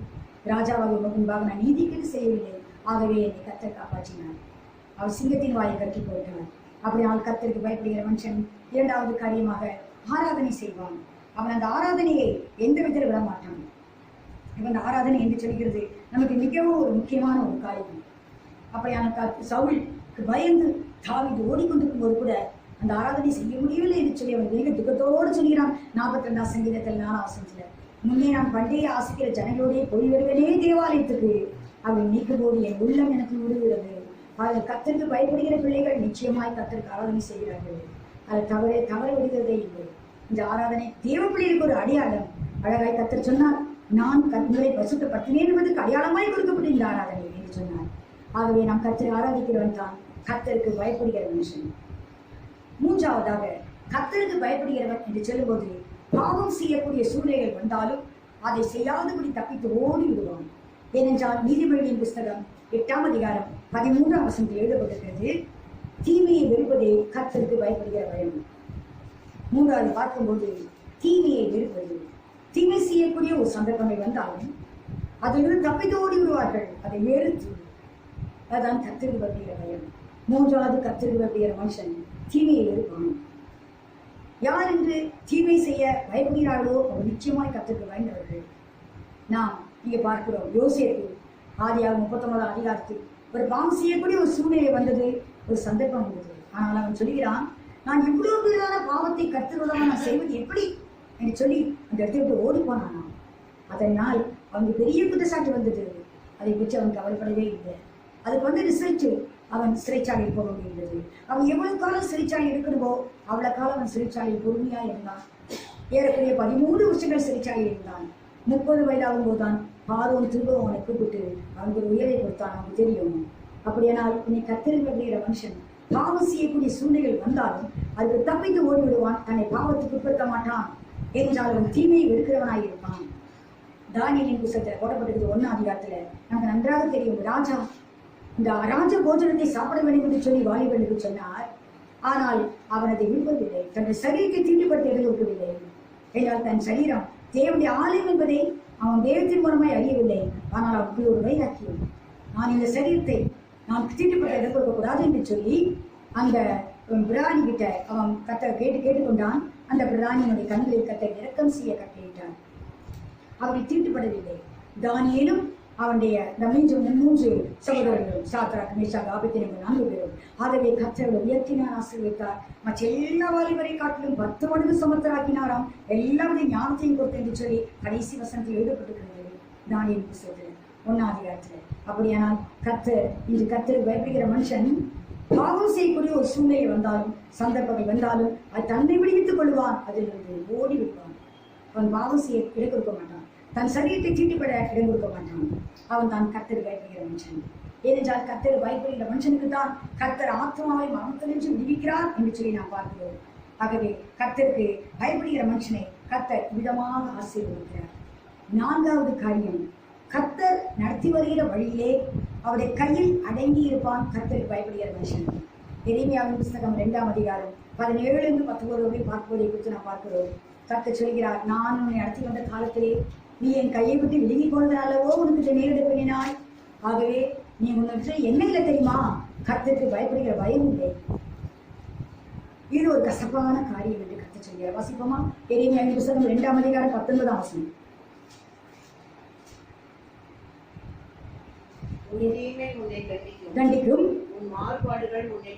A: ராஜாவாக முன்பாக நான் நீதிக்கு செய்யவில்லை. ஆகவே என்னை கர்த்தர் காப்பாற்றினார். அவர் சிங்கத்தின் வாயை கட்டி போட்டார். அப்படினால் கர்த்தருக்கு பயப்படுகிற மனுஷன் இரண்டாவது காரியமாக ஆராதனை செய்வான். அவன் அந்த ஆராதனையை எந்த விதத்தில் விட மாட்டான். இவன் அந்த ஆராதனை என்று சொல்கிறது நமக்கு மிகவும் ஒரு முக்கியமான ஒரு காரியம். அப்படியான சவுலுக்கு பயந்து தாவீது ஓடிக்கொண்டிருக்கும் போது கூட அந்த ஆராதனை செய்ய முடியவில்லை என்று சொல்லி அவன் மிக துக்கத்தோடு சொல்கிறான். 42ஆம் சங்கீதத்தில் 4ஆம் வசனத்துல, முன்னே நான் பண்டிகை ஆசிக்கிற ஜனங்களோடே போய் வருவனே தேவாலயத்துக்கு, அவன் நீக்கும் போது என் உள்ளம் எனக்கு விடுகிறது. அதில் கர்த்தருக்கு பயப்படுகிற பிள்ளைகள் நிச்சயமாய் கர்த்தருக்கு ஆராதனை செய்கிறார்கள். அது தவற விடுகிறதே இல்லை. இந்த ஆராதனை தேவ பிள்ளைகளுக்கு ஒரு அடையாளம். அழகாய் கர்த்தர் சொன்னார், நான் உங்களை பரிசுத்தப்படுத்தினேன் என்பதற்கு அடையாளமாய் கொடுக்கப்பட்ட இந்த ஆராதனை என்று சொன்னார். ஆகவே நாம் கர்த்தரை ஆராதிக்கிறவன் தான் கர்த்தருக்கு பயப்படுகிற மனுஷன். மூன்றாவதாக கர்த்தருக்கு பயப்படுகிறவன் என்று சொல்லும்போது பாவம் செய்யக்கூடிய சூழ்நிலைகள் வந்தாலும் அதை செய்யாதபடி தப்பித்து ஓடி விடுவான். ஏனென்றால் நீதிமொழியின் புஸ்தகம் 8ஆம் அதிகாரம் 13ஆம் வசனத்தில் எழுதப்பட்டிருக்கிறது, தீமையை வெறுப்பதே கர்த்தருக்கு பயப்படுகிற பயம். மூன்றாவது பார்க்கும்போது தீமையை வெறுப்பது, தீமை செய்யக்கூடிய ஒரு சந்தர்ப்பங்கள் வந்தாலும் அதிலிருந்து தப்பித்து ஓடி விடுவார்கள், அதை வெறுத்து. அதுதான் கர்த்தருக்கு பயப்படுகிற பயம். மூன்றாவது கர்த்தருக்கு பயப்படுகிற மனுஷன் தீமையை வெறுப்பான். யார் என்று தீமை செய்ய பயப்படுகிறார்களோ அவர் நிச்சயமாய் கர்த்தருக்கு பயந்தவர்கள். நாம் இங்கே பார்க்கிறோம், யோசேப்பு ஆதியாகமம் 39ஆம் அதிகாரத்தில் ஒரு பாவம் செய்யக்கூடிய ஒரு சூழ்நிலை வந்தது, ஒரு சந்தர்ப்பம் வந்தது. ஆனால் அவன் சொல்கிறான், நான் இவ்வளவு பெரிதான பாவத்தை கர்த்தருடன் நான் செய்வது எப்படி என்று சொல்லி அந்த இடத்தை விட்டு ஓடி போனான். அதனால் அவனுக்கு பெரிய குற்றச்சாட்டு வந்தது. அதை பற்றி அவன் கவலைப்படவே இல்லை. அதுக்கு வந்து ரிசல்ட், அவன் சிறைச்சாலையில் போக வேண்டியிருந்தது. அவன் எவ்வளவு காலம் சிறைச்சாலை இருக்கணுமோ அவ்வளவு காலம் அவன் சிறைச்சாலையில் பொறுமையா இருந்தான். ஏறக்குறைய 13 வருஷங்கள் சிறைச்சாலையில் இருந்தான். 30 வயதாகும் போதுதான் பார்வோன் திரும்பவும் அவனை கூப்பிட்டு அவனுக்கு ஒரு உயரை கொடுத்தான். அவனுக்கு தெரியும். அப்படியானால் இன்னை கர்த்தருக்கு பயப்படுகிற மனுஷன் பாவம் செய்யக்கூடிய சூழ்நிலைகள் வந்தாலும் அதுக்கு தப்பித்து ஓடி விடுவான். தன்னை பாவத்துக்கு உட்படுத்த மாட்டான். என்றால் அவன் தீமையை வெறுக்கிறவனாக இருப்பான். தானியேலின் புத்தகத்தில் போடப்பட்டிருக்கிறது 1ஆம் அதிகாரத்துல நமக்கு நன்றாக தெரியும், ராஜா இந்த ராஜ போஜனத்தை சாப்பிட வேண்டும் என்று சொல்லி வாலிபனுக்கு சொன்னார். ஆனால் அவன் அதை விரும்பவில்லை. தன்னுடைய சரீரத்தை தீண்டுபடுத்த இடம் கொடுக்கவில்லை. என்றால் தன் சரீரம் தேவனுடைய ஆலயம் என்பதை அவன் தேவத்தின் மூலமாய் அறியவில்லை. ஆனால் அவனுக்கு ஒரு வைராக்கியம், நான் இந்த சரீரத்தை நான் தீண்டுபட்ட இடம் கொடுக்கக்கூடாது என்று சொல்லி அந்த பிரதானி கிட்ட அவன் கேட்டுக்கொண்டான். அந்த பிரதானியினுடைய கண்களில் கத்த இரக்கம் செய்ய கட்டளையிட்டான். அவரை தீட்டுப்படவில்லை. தானியேலும் அவனுடைய மூன்று சகோதரர்களும் சாத்ராக், மேஷாக், ஆபேத்நேகோ 4 பேரும். ஆகவே கர்த்தர் உயர்த்தினார், ஆசீர்வதித்தார். மற்ற எல்லா வாலிபரை காட்டிலும் 10 மடங்கு சமத்தராக்கினாராம். எல்லாருடைய ஞானத்தையும் கொடுத்து என்று சொல்லி கடைசி வசனத்தில் எழுதப்பட்டிருக்கிறது தானியேல் புத்தகத்தில் 1ஆம் அதிகாரத்தில். அப்படியானால் இன்று கர்த்தருக்கு பயப்படுகிற மனுஷன் பாவம் செய்யக்கூடிய ஒரு சூழ்நிலை வந்தாலும் சந்தர்ப்பங்கள் வந்தாலும் அது தன்னை விடுவித்துக் கொள்வான். அதிலிருந்து ஓடி விடுவான். அவன் பாவம் செய்ய இடம் கொடுக்க மாட்டான். தன் சரீரத்தை தீட்டுப்பட இடம் கொடுக்க மாட்டான். அவன் தான் கர்த்தருக்கு பயப்படுகிற மனுஷன். ஏனென்றால் கர்த்தருக்கு பயப்படுகிற மனுஷனுக்கு தான் கர்த்தர் ஆத்மாவை மரணத்திலிருந்து விடுவிக்கிறார் என்று சொல்லி நாம் பார்க்கிறோம். ஆகவே கர்த்தருக்கு பயப்படுகிற மனுஷனை கர்த்தர் விதமாக ஆசீர்வதிக்கிறார். 4வது காரியம், கர்த்தர் நடத்தி வருகிற வழியிலே அவருடைய கையில் அடங்கி இருப்பான் கர்த்தருக்கு பயப்படுகிற மனுஷன். எரேமியாவின் புத்தகம் 2ஆம் அதிகாரம் 17 - 19 பார்ப்பதை குறித்து நாம் பார்க்கிறோம். கர்த்தர் சொல்கிறார், நான் உன்னை நடத்தி வந்த காலத்திலே நீ என் கையை விட்டு விலகி போனதாலவோ உனக்கு நேரிட பண்ணினாய். ஆகவே நீ உன்னை என்ன இல்லை தெரியுமா, கர்த்தருக்கு பயப்படுகிற பயம் இல்லை. இது ஒரு கசப்பான காரியம் என்று கர்த்தர் சொல்கிறார். வாசிப்போமா? எரேமியாவின் புத்தகம் 2ஆம் அதிகாரம் 19ஆம் வசனம். கண்டிக்கும்,
C: உன் மாறுபாடுகள் உன்னை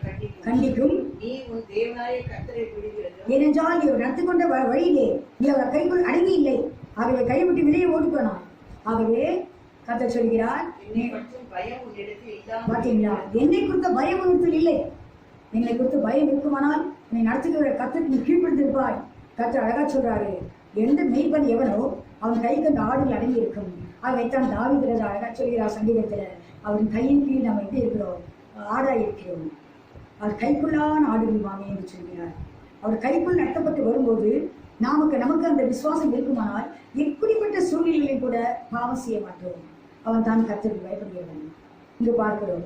A: கண்டிக்கும்.
C: நீ உன் தேவனாய கர்த்தரை விடுகிறது.
A: ஏனென்றால் இவர் நடத்தி கொண்ட வழியிலே நீ அவர் கைக்குள் அடங்கி இல்லை. ஆகவே கைவிட்டு வெளியே ஓடி போனான். ஆகவே கர்த்தர் சொல்கிறார்,
C: என்னை பற்றும் பயம் உன்னிடத்தில் இல்லாமல்.
A: பார்த்தீங்களா, என்னை குறித்த பயம் உன்னிடத்தில் இல்லை. என்னை குறித்து பயம் இருக்குமானால் என்னை நடத்துகிற கர்த்தருக்கு நீ கீழ்ப்படுத்திருப்பாய். கர்த்தர் அழகா சொல்றாரு, எந்த மெய்ப்பன் எவனோ அவன் கைக்கு அந்த ஆடுகள் அடங்கி இருக்கும். அதைத்தான் தாவீது ராஜா அழகா சொல்கிறார் சங்கீதத்துல, அவரின் கையின் கீழ் நம்ம எப்படி இருக்கிறோம், ஆடாய் இருக்கிறோம். அவர் கைக்குள்ளான ஆடுகள் வாங்க என்று சொல்கிறார். அவர் கைக்குள் நடத்தப்பட்டு வரும்போது நமக்கு அந்த விசுவாசம் இருக்குமானால் எப்படிப்பட்ட சூழ்நிலையிலும் கூட பாவம் செய்ய மாட்டோம். அவன் தான் கர்த்தருக்கு பயப்படுகிறவன். இங்கு பார்க்கிறோம்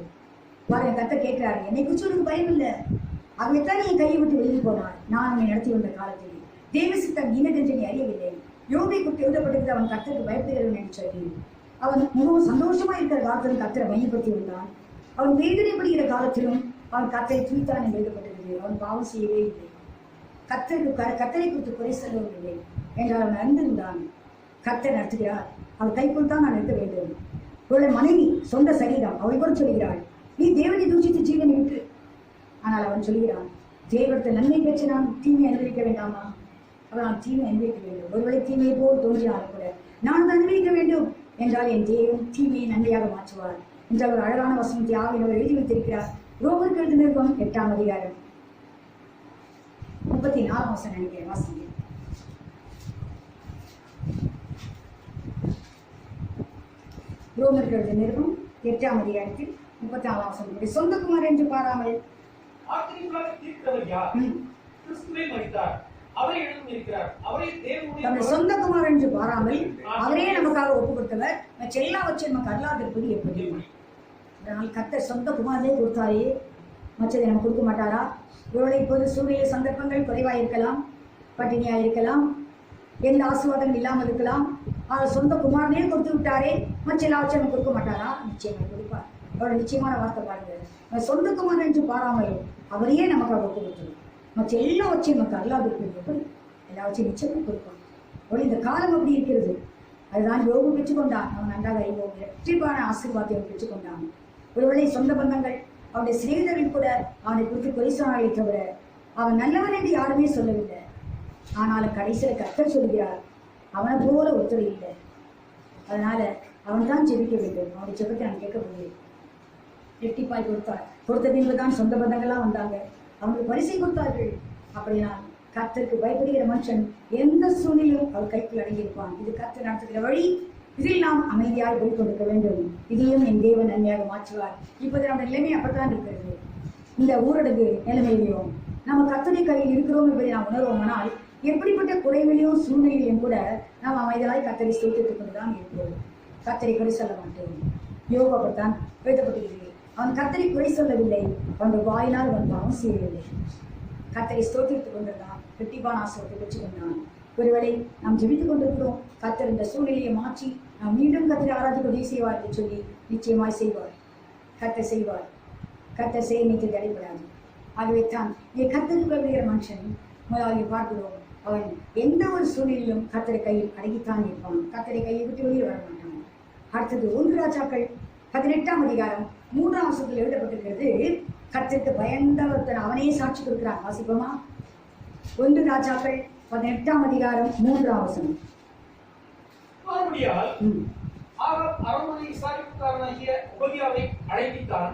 A: பாருங்க, கர்த்தர் கேட்கிறாரு, என்னை குறிச்சு உனக்கு பயம் இல்லை. அவைத்தான் நீ கையை விட்டு வெளியே போனார். நான் உன்னை நடத்தி வந்த காலத்தில் தேவ சித்தம் இன்னதென்று நீ அறியவில்லை. யோபை குறித்து எழுதப்பட்டிருக்கிறது, அவன் கர்த்தருக்கு பயப்படுகிறவன் என்று சொல்லி அவன் மிகவும் சந்தோஷமா இருக்கிற காலத்தில் கர்த்தரை மையப்படுத்தி வந்தான். அவன் வேதனைப்படுகிற காலத்திலும் அவன் கர்த்தரை துதித்தான் என்று எழுதப்பட்டிருக்கிறது. அவன் பாவம் செய்யவே இல்லை. கர்த்தரை குறித்து குறை சொல்லவும் இல்லை என்றால் அவன் அறிந்திருந்தான். கர்த்தர் நடத்துகிறார், அவள் கைக்குள் தான் நான் இருக்க வேண்டும். இவளுடைய மனைவி சொந்த சரீரம் அவள் கூட சொல்கிறாள், நீ தேவனை தூஷித்து ஜீவனை விட்டு. ஆனால் அவன் சொல்கிறான், தேவத்தை நன்மை பெற்று நான் தீமை அனுபவிக்க வேண்டாமா? அவள் நான் தீமை அனுபவிக்க வேண்டும். ஒருவேளை தீமையை போல் தோன்றினாலும் கூட நான் அனுபவிக்க வேண்டும் என்றால் என் தேவன் தீமையை நன்மையாக மாற்றுவார் என்றால் ஒரு அழகான வசனத்தை ஆவியானவர் எழுதி வைத்திருக்கிறார். ரோமருக்கு எழுதின நிருபம் 8ஆம் அதிகாரம் 34ஆம் வசனம் நினைக்கிறேன், வாசிங்க. ரோமருக்கு எழுதின நிருபம் 8ஆம் அதிகாரத்தில் 34ஆம் வசனம், சொந்த குமார் என்று பாராமல்
B: ஆக்கினைக்குள்ளாக தீர்க்கிறவர் யார்? கிறிஸ்துவே மரித்தார், அவரே எழுந்திருக்கிறார், அவரே தேவனுடைய
A: தம்முடைய சொந்த குமார் என்று பாராமல் அவரே நமக்காக ஒப்பு கொடுத்தவர் மற்ற எல்லாவற்றையும் நமக்கு அல்லாதிருப்பது எப்படி? அதனால் கர்த்தர் சொந்த குமாரனே கொடுத்தாரே, மற்றதை நம்ம கொடுக்க மாட்டாரா? ஒருவேளை இப்போது சூழ்நிலை சந்தர்ப்பங்கள் குறைவாக இருக்கலாம், பட்டினியாக இருக்கலாம், எந்த ஆசீர்வாதம் இல்லாமல் இருக்கலாம். ஆனால் சொந்த குமாரனே கொடுத்து விட்டாரே, மற்ற எல்லாவற்றையும் நம்ம கொடுக்க மாட்டாரா? நிச்சயமாக கொடுப்பார். அவரோட நிச்சயமான வார்த்தை பாருங்க, சொந்த குமாரன் என்று பாராமல் அவரையே நமக்காக ஒப்பு கொடுத்தது மற்ற எல்லாவற்றையும் நமக்கு அல்லாதிருப்பது எல்லாவற்றையும் நிச்சயமாக கொடுப்பான். அவள் இந்த காலம் அப்படி இருக்கிறது. அதுதான் யோகு பெற்றுக்கொண்டான். அவன் நன்றாக அறிவோம் வெற்றிப்பான ஆசீர்வாதத்தை அவன் பெற்றுக்கொண்டான். ஒருவேளை சொந்த பந்தங்கள் அவனுடைய சிநேகிதர்கள் கூட அவனை குறித்து குறை சொன்னாலே தவிர அவன் நல்லவன் என்று யாருமே சொல்லவில்லை. ஆனாலும் கடைசியில் கர்த்தர் சொல்கிறார், அவனை போல ஒருத்தர் இல்லை. அதனால அவன் தான் ஜெபிக்க வேண்டும். அவனுடைய ஜெபத்தை நான் கேட்க முடியும். எட்டிப்பாய் கொடுத்த பின்பு தான் சொந்த பந்தங்கள்லாம் வந்தாங்க, அவனுக்கு பரிசை கொடுத்தார்கள். அப்படின்னா கர்த்தருக்கு பயப்படுகிற மனுஷன் எந்த சூழ்நிலையும் அவர் கைக்குள் அடங்கியிருப்பான். இது கர்த்தர் நடத்துகிற வழி. இதில் நாம் அமைதியாக போய்கொண்டிருக்க வேண்டும். இதையும் என் தேவன் நன்மையாக மாற்றுவார். இப்போது நம்ம நிலைமை அப்படித்தான் இருக்கிறது. இந்த ஊரடங்கு நிலைமையிலையும் நம்ம கர்த்தருடைய கையில் இருக்கிறோம் என்பதை நாம் உணர்வோமானால் எப்படிப்பட்ட குறைவிலையும் சூழ்நிலையிலும் கூட நாம் அமைதியாய் கர்த்தரை ஸ்தோத்தித்துக் கொண்டுதான் இருக்கிறோம். கர்த்தரை குறை சொல்ல மாட்டோம். யோகா அப்படித்தான் எழுதப்பட்டிருக்கிறது. அவன் கர்த்தரை குறை சொல்லவில்லை, அவனுடைய வாயினால் அவன் பாவம் செய்யவில்லை. கர்த்தரை ஸ்தோத்தித்துக் கொண்டிருந்தான், வெற்றிப்பான ஆசீர்வாதத்தை பெற்றுக்கொண்டான். ஒருவேளை நாம் ஜெபித்துக் கொண்டிருக்கிறோம், கர்த்தர் இந்த சூழ்நிலையை மாற்றி நாம் மீண்டும் கர்த்தரை ஆராதிக்க உதவி செய்வார் என்று சொல்லி நிச்சயமாய் செய்வார். கர்த்தர் செய்வார். கர்த்தர் செய்ய நீக்கு தடைபடாது. ஆகவே தான் நீ கர்த்தருக்கு பயப்படுகிற மனுஷன் முதலாளி பார்க்கிறோம், அவன் எந்த ஒரு சூழ்நிலையிலும் கர்த்தரை கையில் அடங்கித்தான் இருப்பான். கர்த்தரை கையை விட்டு வெளியே வர மாட்டான். அடுத்தது 1 ராஜாக்கள் 18ஆம் அதிகாரம் 3ஆம் வசனத்தில் எழுதப்பட்டிருக்கிறது. கர்த்தருக்கு பயந்தவர்த்தன் அவனே சாட்சி கொடுக்கிறான். வாசிப்போமா? 1 ராஜாக்கள் 18ஆம் அதிகாரம் 3ஆம் வசனம்.
B: மறுபடியால் அரண்மனை விசாரிப்புக்காரனாகிய உபதியாவை அழைப்பித்தான்.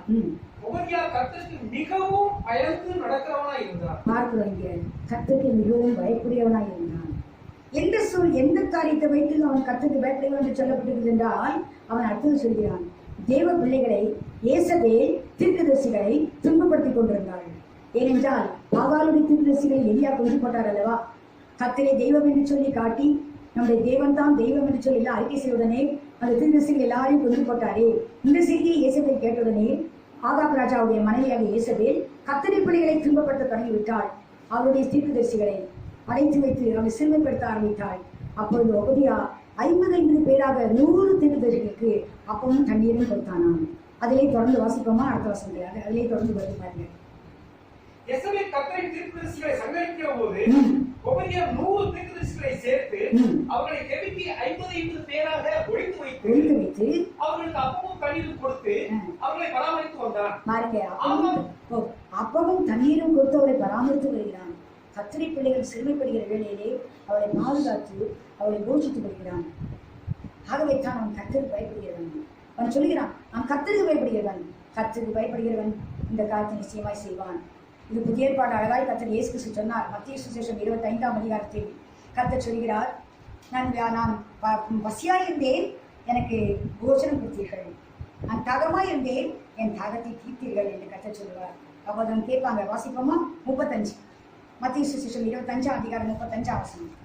B: உபதியா கர்த்தருக்கு மிகவும் பயந்து நடக்கிறவனாய் இருந்தார்.
A: பார்க்கிறோம், இங்க கர்த்தருக்கு மிகவும் பயப்படுகிறவனாய் இருந்தான். எந்த காரியத்தை வைத்து அவன் கர்த்தருக்கு பயப்படுகிறவன் என்று சொல்லப்பட்டிருக்கிறது என்றால் அவன் அடுத்தது சொல்கிறான், தேவ பிள்ளைகளை ஏசபேல் தீர்க்கதரிசிகளை துன்பப்படுத்திக் கொண்டிருந்தார்கள். ஏனென்றால் ஆகாலுடைய தீர்க்கதரிசிகளை எலியா கொண்டு போட்டார் அல்லவா? கர்த்தரை தெய்வம் என்று சொல்லி காட்டி நம்முடைய தேவன் தான் தெய்வம் என்று சொல்லி எல்லாம் அறிக்கை செய்வதனே அந்த தீர்க்கதரிசிகள் எல்லாரையும் கொண்டு போட்டாரே. இந்த செய்தியை ஏசபேல் கேட்டவுடனே ஆகாப் ராஜாவுடைய மனைவியாக ஏசபேல் கர்த்தரை பிள்ளைகளை துன்பப்படுத்த தொடங்கிவிட்டாள். அவருடைய தீர்க்கதரிசிகளை அடைத்து வைத்து அவரை சிறுமைப்படுத்த ஆரம்பித்தாள். அப்பொழுது ஒபதியா 50 பேராக 100 தீர்க்கதரிசிகளுக்கு அப்பவும் தண்ணீரும் கொடுத்தானாம். அதிலே தொடர்ந்து வாசிப்போமா? அடுத்த வசனங்கள் அதிலே தொடர்ந்து வருது பாருங்க.
B: எசபேல் கர்த்தரை தீர்க்கதரிசிகளை சங்கரிக்கிற போது ஒபதியா 100 தீர்க்கதரிசிகளை சேர்த்து அவர்களை கெவிக்கு 50 பேராக ஒழித்து வைத்து அவர்களுக்கு அப்பமும் தண்ணீரும் கொடுத்து அவர்களை பராமரித்து வந்தார்.
A: பாருங்க, அப்பமும் தண்ணீரும் கொடுத்து அவரை பராமரித்து வருகிறான். கர்த்தரை பிள்ளைகள் சிறுமைப்படுகிற வேளையிலே அவளை பாதுகாத்து அவளை போஷித்து வருகிறான். ஆகவே தான் அவன் கர்த்தருக்கு பயப்படுகிறவன். அவன் சொல்கிறான், நான் கர்த்தருக்கு பயப்படுகிறவன். கர்த்தருக்கு பயப்படுகிறவன் இந்த காரியத்தை நிச்சயமாய் செய்வான். இது புதிய ஏற்பாடு அழகாய் கர்த்தர் இயேசு கிறிஸ்து சொன்னார். மத்திய சுவிசேஷம் 25ஆம் அதிகாரத்தில் கர்த்தர் சொல்கிறார், நான் பசியாயிருந்தேன், எனக்கு போஜனம் கொடுத்தீர்கள். நான் தாகமாயிருந்தேன், என் தாகத்தை தீர்த்தீர்கள் என்று கர்த்தர் சொல்லுவார். அப்போ அவன் கேட்பாங்க. வாசிப்போமா? 35 மத்திய சுவிசேஷம் 25ஆம் அதிகாரம் 35ஆம் வசனம்.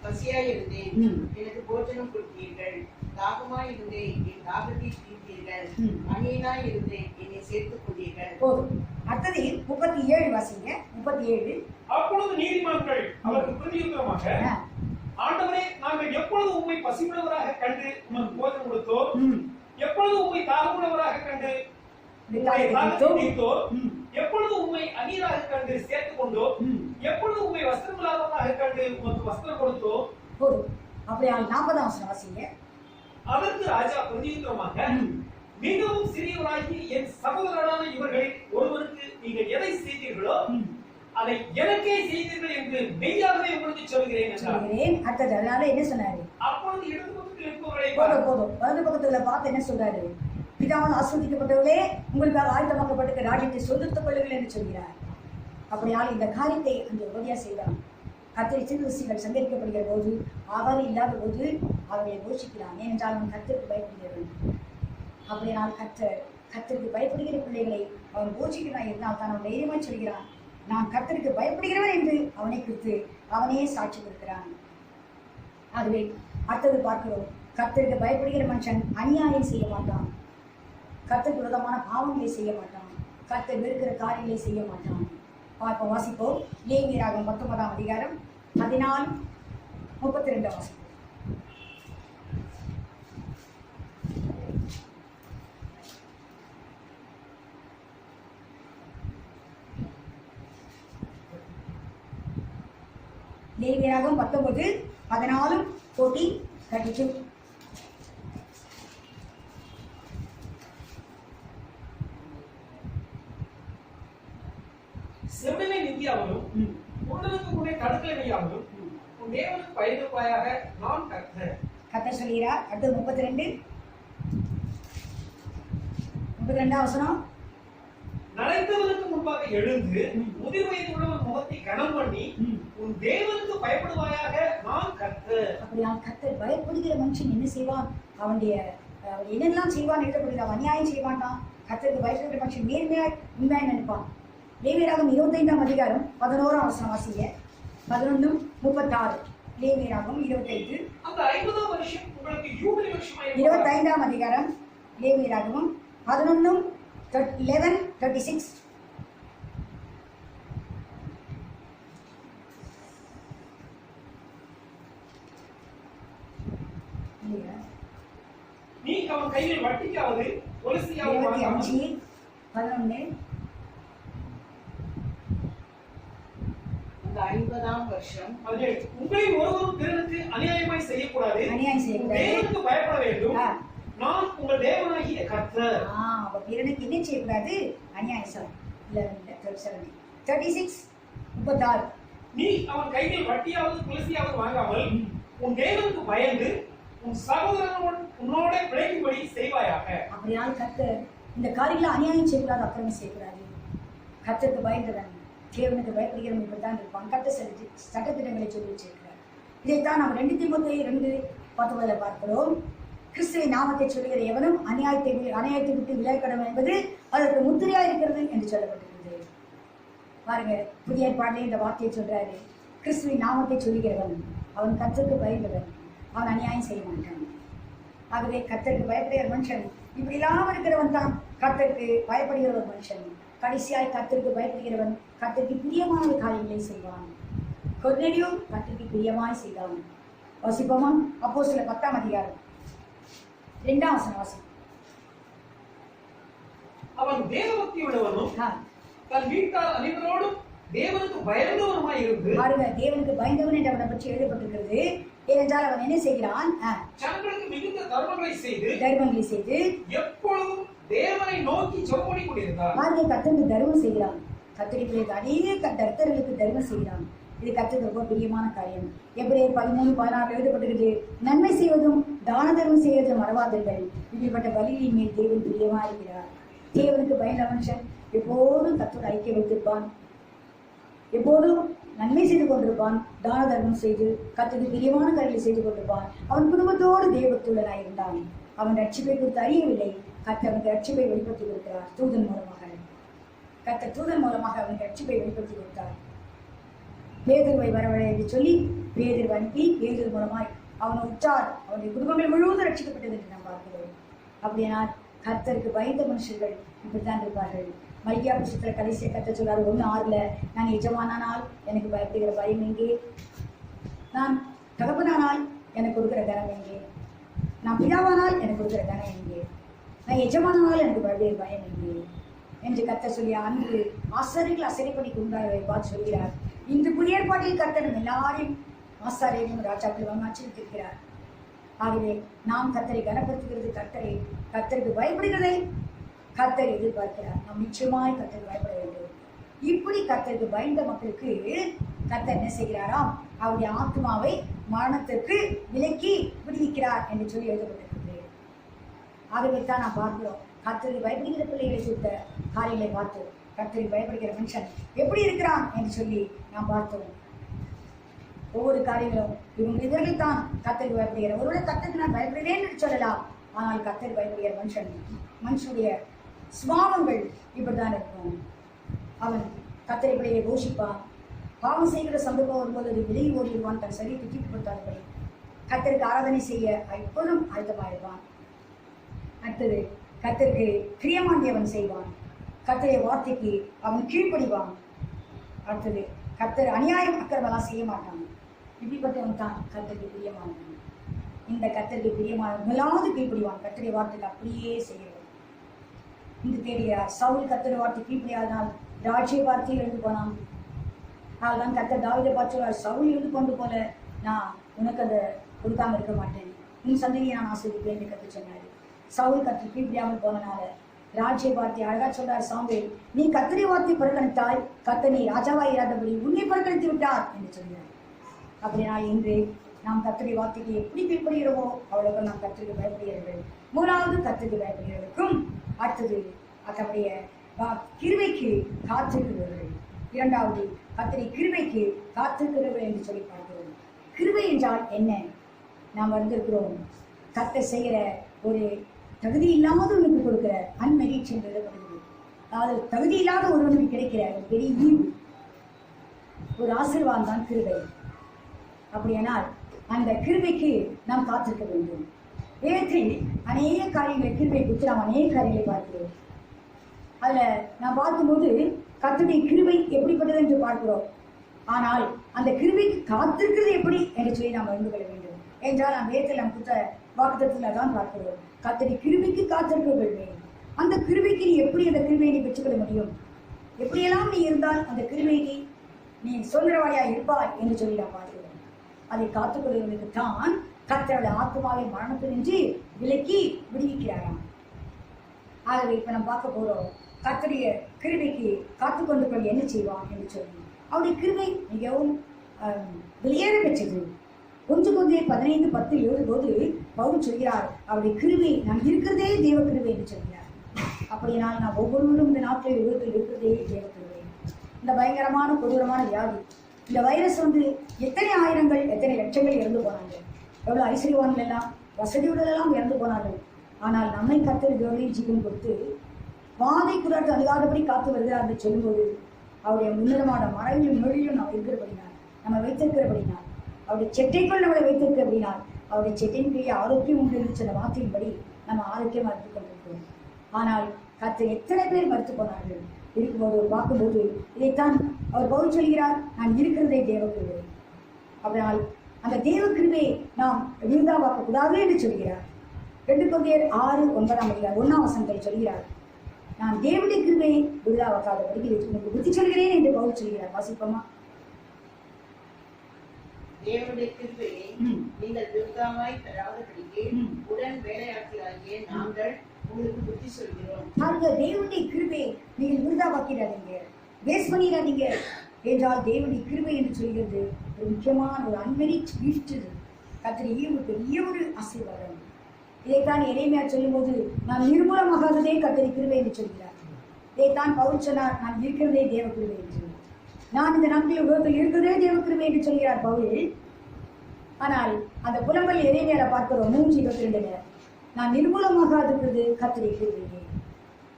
C: பசியாயிருந்தேன், எனக்கு போஜனம் கொடுத்தீர்கள். தாகமாயிருந்தேன், என் தாகத்தை தீர்த்தீர்கள். அந்நியனாயிருந்தேன், என்னை சேர்த்துக் கொண்டீர்கள்.
A: போதும். அடுத்தது 37 வாசிங்க. 37.
B: அப்பொழுது நீதிமான்கள் அவருக்கு பிரதியுத்தரமாக, ஆண்டவரே, நாங்கள் எப்பொழுது உம்மை பசியுள்ளவராக கண்டு உமக்கு போஜனம் கொடுத்தோம், எப்பொழுது உம்மை தாகமுள்ளவராக கண்டு தீர்த்தோ, எப்பொழுது உம்மை அந்நியராக கண்டு சேர்த்துக் கொண்டோ, எப்பொழுது உம்மை வஸ்திரமில்லாதவராக கண்டு உமக்கு வஸ்திரம் கொடுத்தோ.
A: போதும். அப்படியே 40ஆம் வசனம் வாசிங்க.
B: அதற்கு ராஜா பிரதியுத்தரமாக, மிகவும் சிறியவராகி என் சகோதரரான இவர்களில் ஒருவருக்கு நீங்கள் எதை செய்தீர்களோ அதை எனக்கே செய்தீர்கள் என்று மெய்யாகவே உங்களுக்கு சொல்கிறேன் என்றார்.
A: அடுத்தது அதனால என்ன சொன்னாரு?
B: அப்பொழுது இடது பக்கத்தில் இருப்பவர்களை
A: போதும் வலது பக்கத்துல பார்த்து என்ன சொல்றாரு? பிதாவால் ஆஸ்வதிக்கப்பட்டவர்களே, உங்களுக்காக ஆயத்தமாக்கப்பட்ட ராஜ்யத்தை சொந்தத்துக் கொள்ளுங்கள் என்று சொல்கிறார். அப்படியால் இந்த காரியத்தை அந்த உபதியா செய்தார். கர்த்தரை தீர்க்கதரிசிகள் சங்கரிக்கப்படுகிற போது, அவர் இல்லாத போது அவர்களை போஷிக்கிறான். ஏனென்றால் அவன் கர்த்தருக்கு பயப்படுகிறவன். அப்படியால் கர்த்தருக்கு பயப்படுகிற பிள்ளைகளை அவன் போஷிக்கிறான் இருந்தால் தான் அவன் தைரியமாய் சொல்கிறான், நான் கர்த்தருக்கு பயப்படுகிறவன் என்று அவனை குறித்து அவனே சாட்சி கொடுக்கிறான். ஆகவே அடுத்தது பார்க்கிறோம், கர்த்தருக்கு பயப்படுகிற மனுஷன் அநியாயம் செய்ய மாட்டான், கர்த்தருக்கு விரோதமான பாவங்களை செய்ய மாட்டான், கர்த்தர் வெறுக்கிற காரியங்களை செய்ய மாட்டான். பார்ப்போம், வாசிப்போம். லேவியராகமம் 19ஆம் அதிகாரம் 14:32 வாசிப்போம். லேவியராகமம் 19:14-32.
B: செம்மனை நிந்தியாமலும் உடலுக்கு உன்னை தடுக்கலை வையாமலும் உன் தேவனுக்கு பயந்திருப்பாயாக, நான் கர்த்தர்.
A: கர்த்தர் சொல்கிறார். அடுத்து 32ஆம் வசனம்.
B: நரைத்தவனுக்கு முன்பாக எழுந்து முதிர் வயது உள்ளவன் முகத்தை கனம் பண்ணி உன் தேவனுக்கு பயப்படுவாயாக, நான் கர்த்தர்.
A: அப்படியா? கர்த்தர் பயப்படுகிற மனுஷன் என்ன செய்வான்? அவனுடைய என்னெல்லாம் செய்வான் எழுதப்படுகிறான். அநியாயம் செய்ய மாட்டான். கர்த்தருக்கு பயப்படுகிற மனுஷன் நேர்மையாய் உண்மையாய் நினைப்பான். லேவியராகமம் 25ஆம் அதிகாரம் 11ஆம் வசனம் வாசிங்க. 11:36. லேவியராகமம் 25.
B: அந்த 50ஆம் வருஷம் உங்களுக்கு யூபிலி வருஷமாய்
A: 25ஆம் அதிகாரம் லேவியராகமம் 11:36.
B: நீ அவன் கையில் வட்டிக்காவது ஒலிசியாவது
C: 11. அந்த 50ஆம் வருஷம்
B: உங்களில் ஒருவரும் பிறனுக்கு அநியாயமாய் செய்யக்கூடாது, தேவனுக்கு பயப்பட வேண்டும், நான் உங்கள் தேவனாகிய கர்த்தர்.
A: அப்ப பிறனுக்கு என்ன செய்யக்கூடாது? அநியாயம். 36.
B: நீ அவன் கையில் வட்டியாவது துளசியாவது வாங்காமல் உன் தேவனுக்கு பயந்து உன் சகோதரன் உன்னோட பிழைக்கும்படி செய்வாயாக.
A: அப்படியால் கர்த்தர் இந்த காரியங்களை அநியாயம் செய்யக்கூடாது, அக்கிரமம் செய்யக்கூடாது. கர்த்தருக்கு பயந்தவன், தேவனுக்கு பயப்படுகிறவன் இப்படித்தான் இருப்பான். கர்த்தர் சட்டத்திட்டங்களை சொல்லி வச்சிருக்கிறார். இதைத்தான் நாம் 2 தீமோத்தேயு 2:19 பார்க்கிறோம். கிறிஸ்துவின் நாமத்தை சொல்லுகிற எவனும் அநியாயத்தை விட்டு விலகக்கடவன் என்பது அதற்கு முத்திரையா இருக்கிறது என்று சொல்லப்பட்டிருக்கிறது. பாருங்க, புதிய ஏற்பாட்டிலே இந்த வார்த்தையை சொல்றாரு. கிறிஸ்துவின் நாமத்தை சொல்லுகிறவன் அவன் கர்த்தருக்கு பயந்தவன், அவன் அநியாயம் செய்ய மாட்டான். ஆகவே கர்த்தருக்கு பயப்படுகிற மனுஷன் இப்படி இல்லாமல் இருக்கிறவன் தான் கர்த்தருக்கு பயப்படுகிற ஒரு மனுஷன். கடைசியாய் கர்த்தருக்கு பயப்படுகிறவன் கர்த்தருக்கு பிரியமான காரியங்களை செய்வான். கொர்நேலியு கர்த்தருக்கு பிரியமாய் செய்தான். வாசிப்போமா? அப்போஸ்தலர் 10ஆம் அதிகாரம் 2ஆம் வசனம் வாசி.
B: அவன் தேவபக்தி உள்ளவனும் தன் வீட்டார் அனைவரோடும் தேவனுக்கு பயந்தவனுமாய் இருந்து.
A: பாருங்க, தேவனுக்கு பயந்தவன் என்று அவனை பற்றி எழுதப்பட்டிருக்கிறது. ஏனென்றால் அவன் என்ன செய்கிறான்?
B: ஜனங்களுக்கு மிகுந்த தர்மங்களை
A: செய்து
B: எப்பொழுதும் தேவனை நோக்கி ஜெபம் பண்ணி கொண்டிருந்தான்.
A: பாருங்க, கர்த்தருக்கு தர்மம் செய்கிறான். கர்த்தருக்கு அநேக கர்த்தர்களுக்கு தர்மம் செய்கிறான். இது கர்த்தருக்கு ரொம்ப பிரியமான காரியம். எபிரேயர் 13:16 எழுதப்பட்டிருக்கிறது, நன்மை செய்வதும் தான தர்மம் செய்வதும் மறவாதீர்கள், இப்படிப்பட்ட பலியின் மேல் தேவன் பிரியமா இருக்கிறார். தேவனுக்கு பயந்த மனுஷன் எப்போதும் கர்த்தரோடு ஐக்கியம் வைத்திருப்பான், எப்போதும் நன்மை செய்து கொண்டிருப்பான், தான தர்மம் செய்து கர்த்தருக்கு பிரியமான காரியங்களை செய்து கொண்டிருப்பான். அவன் குடும்பத்தோடு தேவத்துள்ளனாய் இருந்தான். அவன் ரட்சிப்பை குறித்து அறியவில்லை. கர்த்தர் அவனுக்கு ரட்சிப்பை வெளிப்படுத்தி கொடுக்கிறார். தூதன் மூலமாக அவனுக்கு ரட்சிப்பை வெளிப்படுத்தி கொடுத்தார். பேதுருவை வரவழை என்று சொல்லி பேதுரு அனுப்பி பேதுரு மூலமாய் அவனை உற்றார். அவனுடைய குடும்பங்கள் முழுவதும் ரட்சிக்கப்பட்டது என்று நாம் பார்க்கிறோம். அப்படின்னா கர்த்தருக்கு பயந்த மனுஷர்கள் இப்படித்தான் இருப்பார்கள். மல்கியா புத்தகத்துல கடைசியை கர்த்தர் சொல்றாரு 1:6, நான் எஜமானானால் எனக்கு பயப்படுகிற பயம் எங்கே? நான் தகப்பனானால் எனக்கு கொடுக்கிற கனம் எங்கே? நான் பிதாவானால் எனக்கு கொடுக்கிற கனம் எங்கே? நான் எஜமானானால் எனக்கு பயப்படுகிற பயம் எங்கே? என்று கர்த்தர் சொல்லி அன்று ஆசாரியர்கள் அசைப்படி கொண்டாரை பார்த்து சொல்கிறார். இன்று புதிய ஏற்பாட்டில் கர்த்தர் எல்லாரையும் ஆசாரியர்களும் ராஜாக்களும் ஆச்சரித்திருக்கிறார். ஆகவே நாம் கர்த்தரை கனப்படுத்துகிறது, கர்த்தருக்கு பயப்படுகிறதை கர்த்தர் எதிர்பார்க்கிறார். நாம் நிச்சயமாய் கர்த்தருக்கு பயப்பட வேண்டும். இப்படி கர்த்தருக்கு பயந்த மக்களுக்கு கர்த்தர் என்ன செய்கிறாராம்? அவருடைய ஆத்மாவை மரணத்திற்கு விலக்கி விடுவிக்கிறார் என்று சொல்லி எழுதப்பட்டிருக்கிறது. ஆகவே தான் நாம் பார்க்கிறோம், கர்த்தருக்கு பயப்படுகிற பிள்ளைகளை குறித்த காரியங்களை பார்த்தோம். கர்த்தருக்கு பயப்படுகிற மனுஷன் எப்படி இருக்கிறான் என்று சொல்லி நாம் பார்த்தோம். ஒவ்வொரு காரியங்களும் இவர்கள் தான் கர்த்தருக்கு பயப்படுகிற. ஒருவேளை கர்த்தருக்கு நான் பயப்படுகிறேன் என்று சொல்லலாம். ஆனால் கர்த்தருக்கு பயப்படுகிற மனுஷனுடைய சுபாவங்கள் இப்படித்தான் இருக்கும். அவன் கர்த்தரை பிள்ளையை கோஷிப்பான். பாவம் செய்கிற சந்தர்ப்பம் வரும்போது அது விலகி ஓடிடுவான். தன் சரீரத்தை தூக்கிப்படுத்தாதபடி கர்த்தருக்கு ஆராதனை செய்ய எப்பொழுதும் ஆயத்தமாயிருவான். அடுத்தது கர்த்தருக்கு பிரியமாண்டியவன் செய்வான். கர்த்தருடைய வார்த்தைக்கு அவன் கீழ்ப்படிவான். அடுத்தது கர்த்தர் அநியாயம் அக்கிரமெல்லாம் செய்ய மாட்டான். இப்படிப்பட்டவன் தான் கர்த்தருக்கு பிரியமானவன். இந்த கர்த்தருக்கு பிரியமான முதலாவது கீழ்ப்படிவான். கர்த்தருடைய வார்த்தைக்கு அப்படியே செய்யணும். இன்று தேடுகிறார். சவுல் கர்த்தருடைய வார்த்தை கீழ்ப்படியாதனால் ராஜ்ய வார்த்தையில் எழுந்து போனான். அதெல்லாம் கர்த்தர் தாவீதை பார்த்து சொல்வார், சவுல் எழுந்து கொண்டு போல நான் உனக்கு அதை கொடுக்காம இருக்க மாட்டேன், உன் சந்ததியை நான் ஆசீர்வதிப்பேன் என்று கர்த்தர் சொன்னார். சவுல் கர்த்தர் கீழ்ப்படியாமல் போனனால ராஜ்ய வார்த்தை அழகா சொல்றார் சாமுவேல், நீ கர்த்தருடைய வார்த்தை புறக்கணித்தாய், கர்த்தர் நீ ராஜாவாய் இராதபடி உன்னை புறக்கணித்து விட்டார் என்று சொல்கிறார். அப்படின்னா இன்று நாம் கர்த்தருடைய வார்த்தைக்கு எப்படி கீழ்ப்படுகிறோமோ அவ்வளவு நாம் கர்த்தருக்கு பயப்படுகிறவர்கள். முதலாவது கர்த்தருக்கு பயப்படுகிறவர்களுக்கும், அடுத்தது அதனுடைய கிருபைக்கு காத்திருக்கிறவர்கள். இரண்டாவது கர்த்தருடைய கிருபைக்கு காத்திருக்கிறவர்கள் என்று சொல்லி பார்க்கிறோம். கிருபை என்றால் என்ன? நாம் வந்திருக்கிறோம் கர்த்தர் செய்கிற ஒரு தகுதி இல்லாதவனுக்கு கொடுக்கிற அன்மெரிட் என்று எழுதப்படுகிறது. அதாவது தகுதி இல்லாத ஒருவனுக்கு கிடைக்கிற ஒரு பெரிய ஈவு, ஒரு ஆசீர்வாதம் தான் கிருபை. அப்படியானால் அந்த கிருபைக்கு நாம் காத்திருக்க வேண்டும். வேதத்தில் அநேக காரியங்களை கிருபை குறித்து நாம் அநேக காரியங்களை பார்க்கிறோம். அதில் நாம் பார்க்கும்போது கர்த்தருடைய கிருபை எப்படிப்பட்டது என்று பார்க்கிறோம். ஆனால் அந்த கிருபைக்கு காத்திருக்கிறது எப்படி என்று சொல்லி நாம் அறிந்து கொள்ள வேண்டும். என்றால் நாம் வேதத்தில் நாம் கொடுத்த வாக்குத்தத்தத்தில் தான் பார்க்கிறோம். கர்த்தருடைய கிருபைக்கு காத்திருக்க வேண்டும். அந்த கிருபைக்கு நீ எப்படி அந்த கிருபையை நீ பெற்றுக்கொள்ள முடியும்? எப்படியெல்லாம் நீ இருந்தால் அந்த கிருபைக்கு நீ சுதந்திரவாளியா இருப்பாய் என்று சொல்லி நாம் பார்க்கிறோம். அதை காத்துக்கொள்வதற்கு தான் கர்த்தருடைய ஆத்மாவை மரணத்தினின்று விலக்கி விடுவிக்கிறாராம். ஆகவே இப்ப நம்ம பார்க்க போறோம், கர்த்தருடைய கிருபைக்கு காத்துக்கொண்டு என்ன செய்வான் என்று சொல்லி. அவருடைய கிருபை மிகவும் வெளியேற பெற்றது. 1 Corinthians 15:10 எழுதும்போது பவுல் சொல்கிறார், அவருடைய கிருபை நான் இருக்கிறதே தேவ கிருபை என்று சொல்கிறார். அப்படினால் நான் ஒவ்வொருவரும் இந்த நாட்டில் உலகத்தில் இருக்கிறதே தேவ கிருபை. இந்த பயங்கரமான கொடூரமான வியாதி, இந்த வைரஸ் எத்தனை ஆயிரங்கள் எத்தனை லட்சங்கள் இறந்து போனாங்க. எவ்வளவு ஐஸ்வர்யவான்கள் எல்லாம் வசதியுடனெல்லாம் இறந்து போனார்கள். ஆனால் நம்மை கர்த்தர் ஜீவன் கொடுத்து வாதை குராட்டு அணுகாதபடி காத்து வருகிறார் என்று சொல்லும்போது அவருடைய முன்னிடமான மறைவிலும் மொழியிலும் நாம் இருக்கிறபடினால், நம்ம வைத்திருக்கிறபடினால், அவருடைய செட்டைக்குள் நம்மளை வைத்திருக்கிறபடினால், அவருடைய செட்டையின் கீழே ஆரோக்கியம் உண்டு என்று சொன்ன வார்த்தையின்படி நம்ம ஆரோக்கியம் மறுத்துக் கொண்டிருக்கிறோம். ஆனால் கர்த்தர் எத்தனை பேர் மறுத்து போனார்கள் இருக்கும்போது பார்க்கும்போது இதைத்தான் அவர் பவுல் சொல்கிறார், நான் இருக்கிறதே தேவ கிருபை. அப்படினால் அந்த தேவ கிருபையை நாம் விருதாவாக்க கூடாது என்று சொல்கிறார். 2 Corinthians 6:9 சொல்கிறார், நான் தேவனுடைய கிருபையை விருதாவாக்காதபடி உனக்கு புத்தி சொல்கிறேன் என்று பவுல் சொல்கிறார். வாசிப்போமா?
C: தேவனுடைய கிருபையை நீங்கள் விருதாவாய் பெறாதபடிக்கு உடன் வேலையாட்களாகிய நாங்கள் உங்களுக்கு புத்தி சொல்கிறோம்.
A: தேவனுடைய கிருபையை நீங்கள் விருதாவாக்கிறாதீங்க, வேஸ்ட் பண்ணிடாதீங்க என்றால் தேவனுடைய கிருபை என்று சொல்கிறது ஒரு முக்கியமான ஒரு அன்மெரிட் கிஃப்ட். கர்த்தருடைய ஈவு பெரிய ஒரு ஆசீர்வாதம். இதைத்தான் எரேமியா சொல்லும்போது நான் நிர்மூலமாகாததே கர்த்தருடைய கிருபை என்று சொல்கிறார். இதைத்தான் பவுல் சொன்னார், நான் இருக்கிறதே தேவ கிருபை என்று. நான் இந்த நாட்களில் உலகத்தில் இருக்கிறதே தேவ கிருபை என்று சொல்கிறார் பவுல். ஆனால் அந்த புலம்பல் எரேமியால பார்க்கிறோம் 3:22 நான் நிர்மூலமாகாதிருக்கிறது கர்த்தருடைய கிருபையே.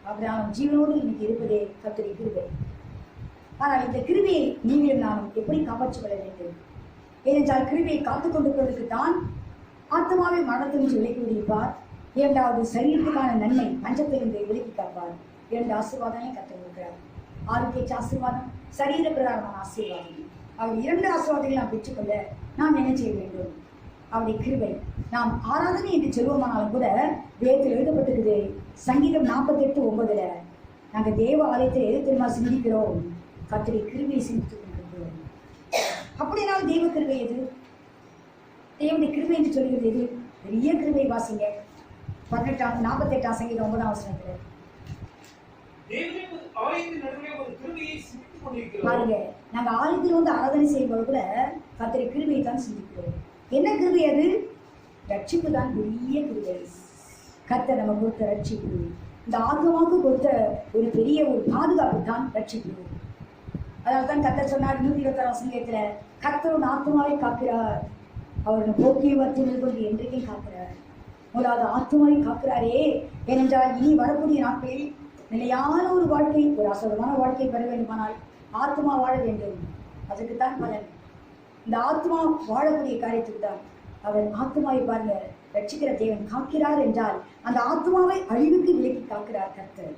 A: அப்புறம் ஜீவனோடு இன்னைக்கு இருப்பதே கர்த்தருடைய கிருபை. ஆனால் இந்த கிருபையை நீங்களும் நானும் எப்படி காப்பாற்றிக் கொள்ள வேண்டும்? ஏனென்றால் கிருபையை காத்துக் கொண்டிருப்பதற்கு தான் ஆத்மாவை மரணத்திலிருந்து விலக்கி விடுவிப்பார். 2வது சரீரத்துக்கான நன்மை பஞ்சத்திலிருந்து விலக்கி காப்பார். 2 ஆசீர்வாதங்களை கற்றுக்கிறார். ஆரோக்கிய ஆசீர்வாதம், சரீர பிரகாரமான ஆசீர்வாதம். அவர் 2 ஆசீர்வாதங்களை நாம் பெற்றுக்கொள்ள நாம் என்ன செய்ய வேண்டும்? அவருடைய கிருபை. நாம் ஆராதனை என்று சொல்வோமானாலும் கூட வேதத்தில் எழுதப்பட்டிருக்குது. சங்கீதம் 48:9 நாங்கள் தேவ ஆலயத்தை எது தெரியுமா சிந்திக்கிறோம்? கர்த்தருடைய கிருபையை சிந்தித்துக் கொண்டிருக்கிறோம். அப்படினால் தேவ கிருபை எது? தேவனுடைய கிருபை என்று சொல்கிறது எது? பெரிய கிருபை வாசிங்க. 48 சங்கீதம் 9 வசனத்துல பாருங்க, நாங்க ஆலயத்தில் வந்து ஆராதனை செய்யும்போது கூட கர்த்தருடைய கிருபையை தான் சிந்திக்கிறோம். என்ன கிருபை அது? ரட்சிப்பு தான் பெரிய கிருபை. கர்த்தர் நம்ம கொடுத்த ரட்சிப்பு, இந்த ஆத்மாவுக்கு கொடுத்த ஒரு பெரிய ஒரு பாதுகாப்பு தான் ரட்சிப்பு. அதனால தான் கர்த்தர் சொன்னார் 126 சங்கீதத்துல, கர்த்தர் உன் ஆத்மாவை காக்கிறார், அவருடைய போக்கிய வர்த்தனை கொண்டு என்றைக்கும் காக்கிறார். முதலாவது ஆத்மாவை காக்கிறாரே, ஏனென்றால் இனி வரக்கூடிய நாட்களில் நிலையான ஒரு வாழ்க்கை, ஒரு அசுரமான வாழ்க்கை பெற வேண்டுமானால் ஆத்மா வாழ வேண்டும். அதுக்குத்தான் பலன். இந்த ஆத்மா வாழக்கூடிய காரியத்துக்கு தான் அவர் ஆத்மாவை பாருங்க ரட்சிக்கிற தேவன் காக்கிறார் என்றால் அந்த ஆத்மாவை அழிவுக்கு விலக்கி காக்கிறார் கர்த்தர்.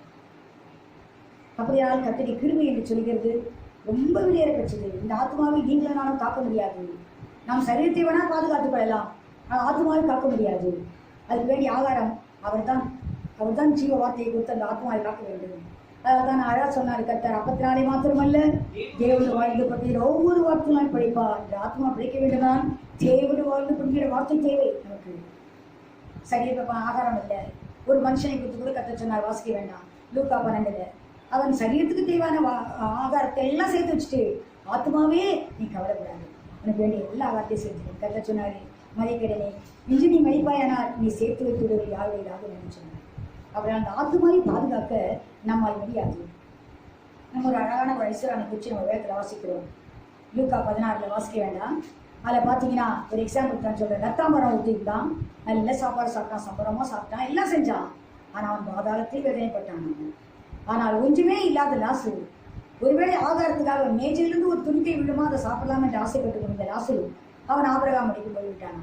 A: அப்படியால் கர்த்தருடைய கிருபை என்று சொல்கிறது ரொம்ப வெளியேற பெற்றது. இந்த ஆத்மாவை நீங்களும் நானும் காக்க முடியாது. நாம் சரீரத்தை வேணால் பாதுகாத்துக் கொள்ளலாம், ஆனால் ஆத்மாவை காக்க முடியாது. அதுக்கு வேண்டிய ஆகாரம் அவர் தான் ஜீவ வார்த்தையை கொடுத்து அந்த ஆத்மாவை காக்க வேண்டும். அதான் அழகா சொன்னார் கர்த்தர், அப்பத்தினாலே மாத்திரமல்ல தேவனுடைய வாழ்ந்து பற்றிய ஒவ்வொரு வார்த்தையும் படிப்பார். இந்த ஆத்மா பிடிக்க வேண்டும்தான் தேவனுடைய வாழ்ந்து பற்றிய வார்த்தை தேவை நமக்கு. சரீர ஆகாரம் இல்லை. ஒரு மனுஷனை குறித்து கூட கர்த்தர் சொன்னார், வாசிக்க வேண்டாம். லூக்கா 12 அவன் சரீரத்துக்கு தேவையான ஆகாரத்தை எல்லாம் சேர்த்து வச்சுட்டு, ஆத்மாவே நீ கவலைப்படாது, உனக்கு வேண்டிய எல்லா ஆகாரத்தையும் சேர்த்து கர்த்தர் சொன்னாரு, மதிக்கிறனே இன்று நீ மதிப்பாயானால் நீ சேர்த்து வைத்துடுவது யாருடைய யாரும் சொன்னார். அப்புறம் அந்த ஆத்மாவை பாதுகாக்க நம்மால் முடியாது. நம்ம ஒரு அழகான ஒரு ஐஸ்வரான குறித்து நம்ம வேதத்தில் வாசிக்கிறோம். லூக்கா 16 வாசிக்க வேண்டாம். அதில் பார்த்தீங்கன்னா ஒரு எக்ஸாம்பிள் தான் சொல்கிறேன். ரத்தாம்பரம் ஊற்றிக்கிட்டான், நல்ல சாப்பாடு சாப்பிட்டான், சம்பரமாக சாப்பிட்டான், எல்லாம் செஞ்சான். ஆனால் அவன் பாதாளத்தில் வேதனைப்பட்டான். ஆனால் ஒன்றுமே இல்லாத லாசு, ஒருவேளை ஆகாரத்துக்காக மேஜையிலிருந்து ஒரு துணிக்கை விழுமா அதை சாப்பிடலாம் என்று ஆசைப்பட்டு கொண்ட லாசு அவன் ஆபிரகாம் அடிக்கு போய்விட்டான்.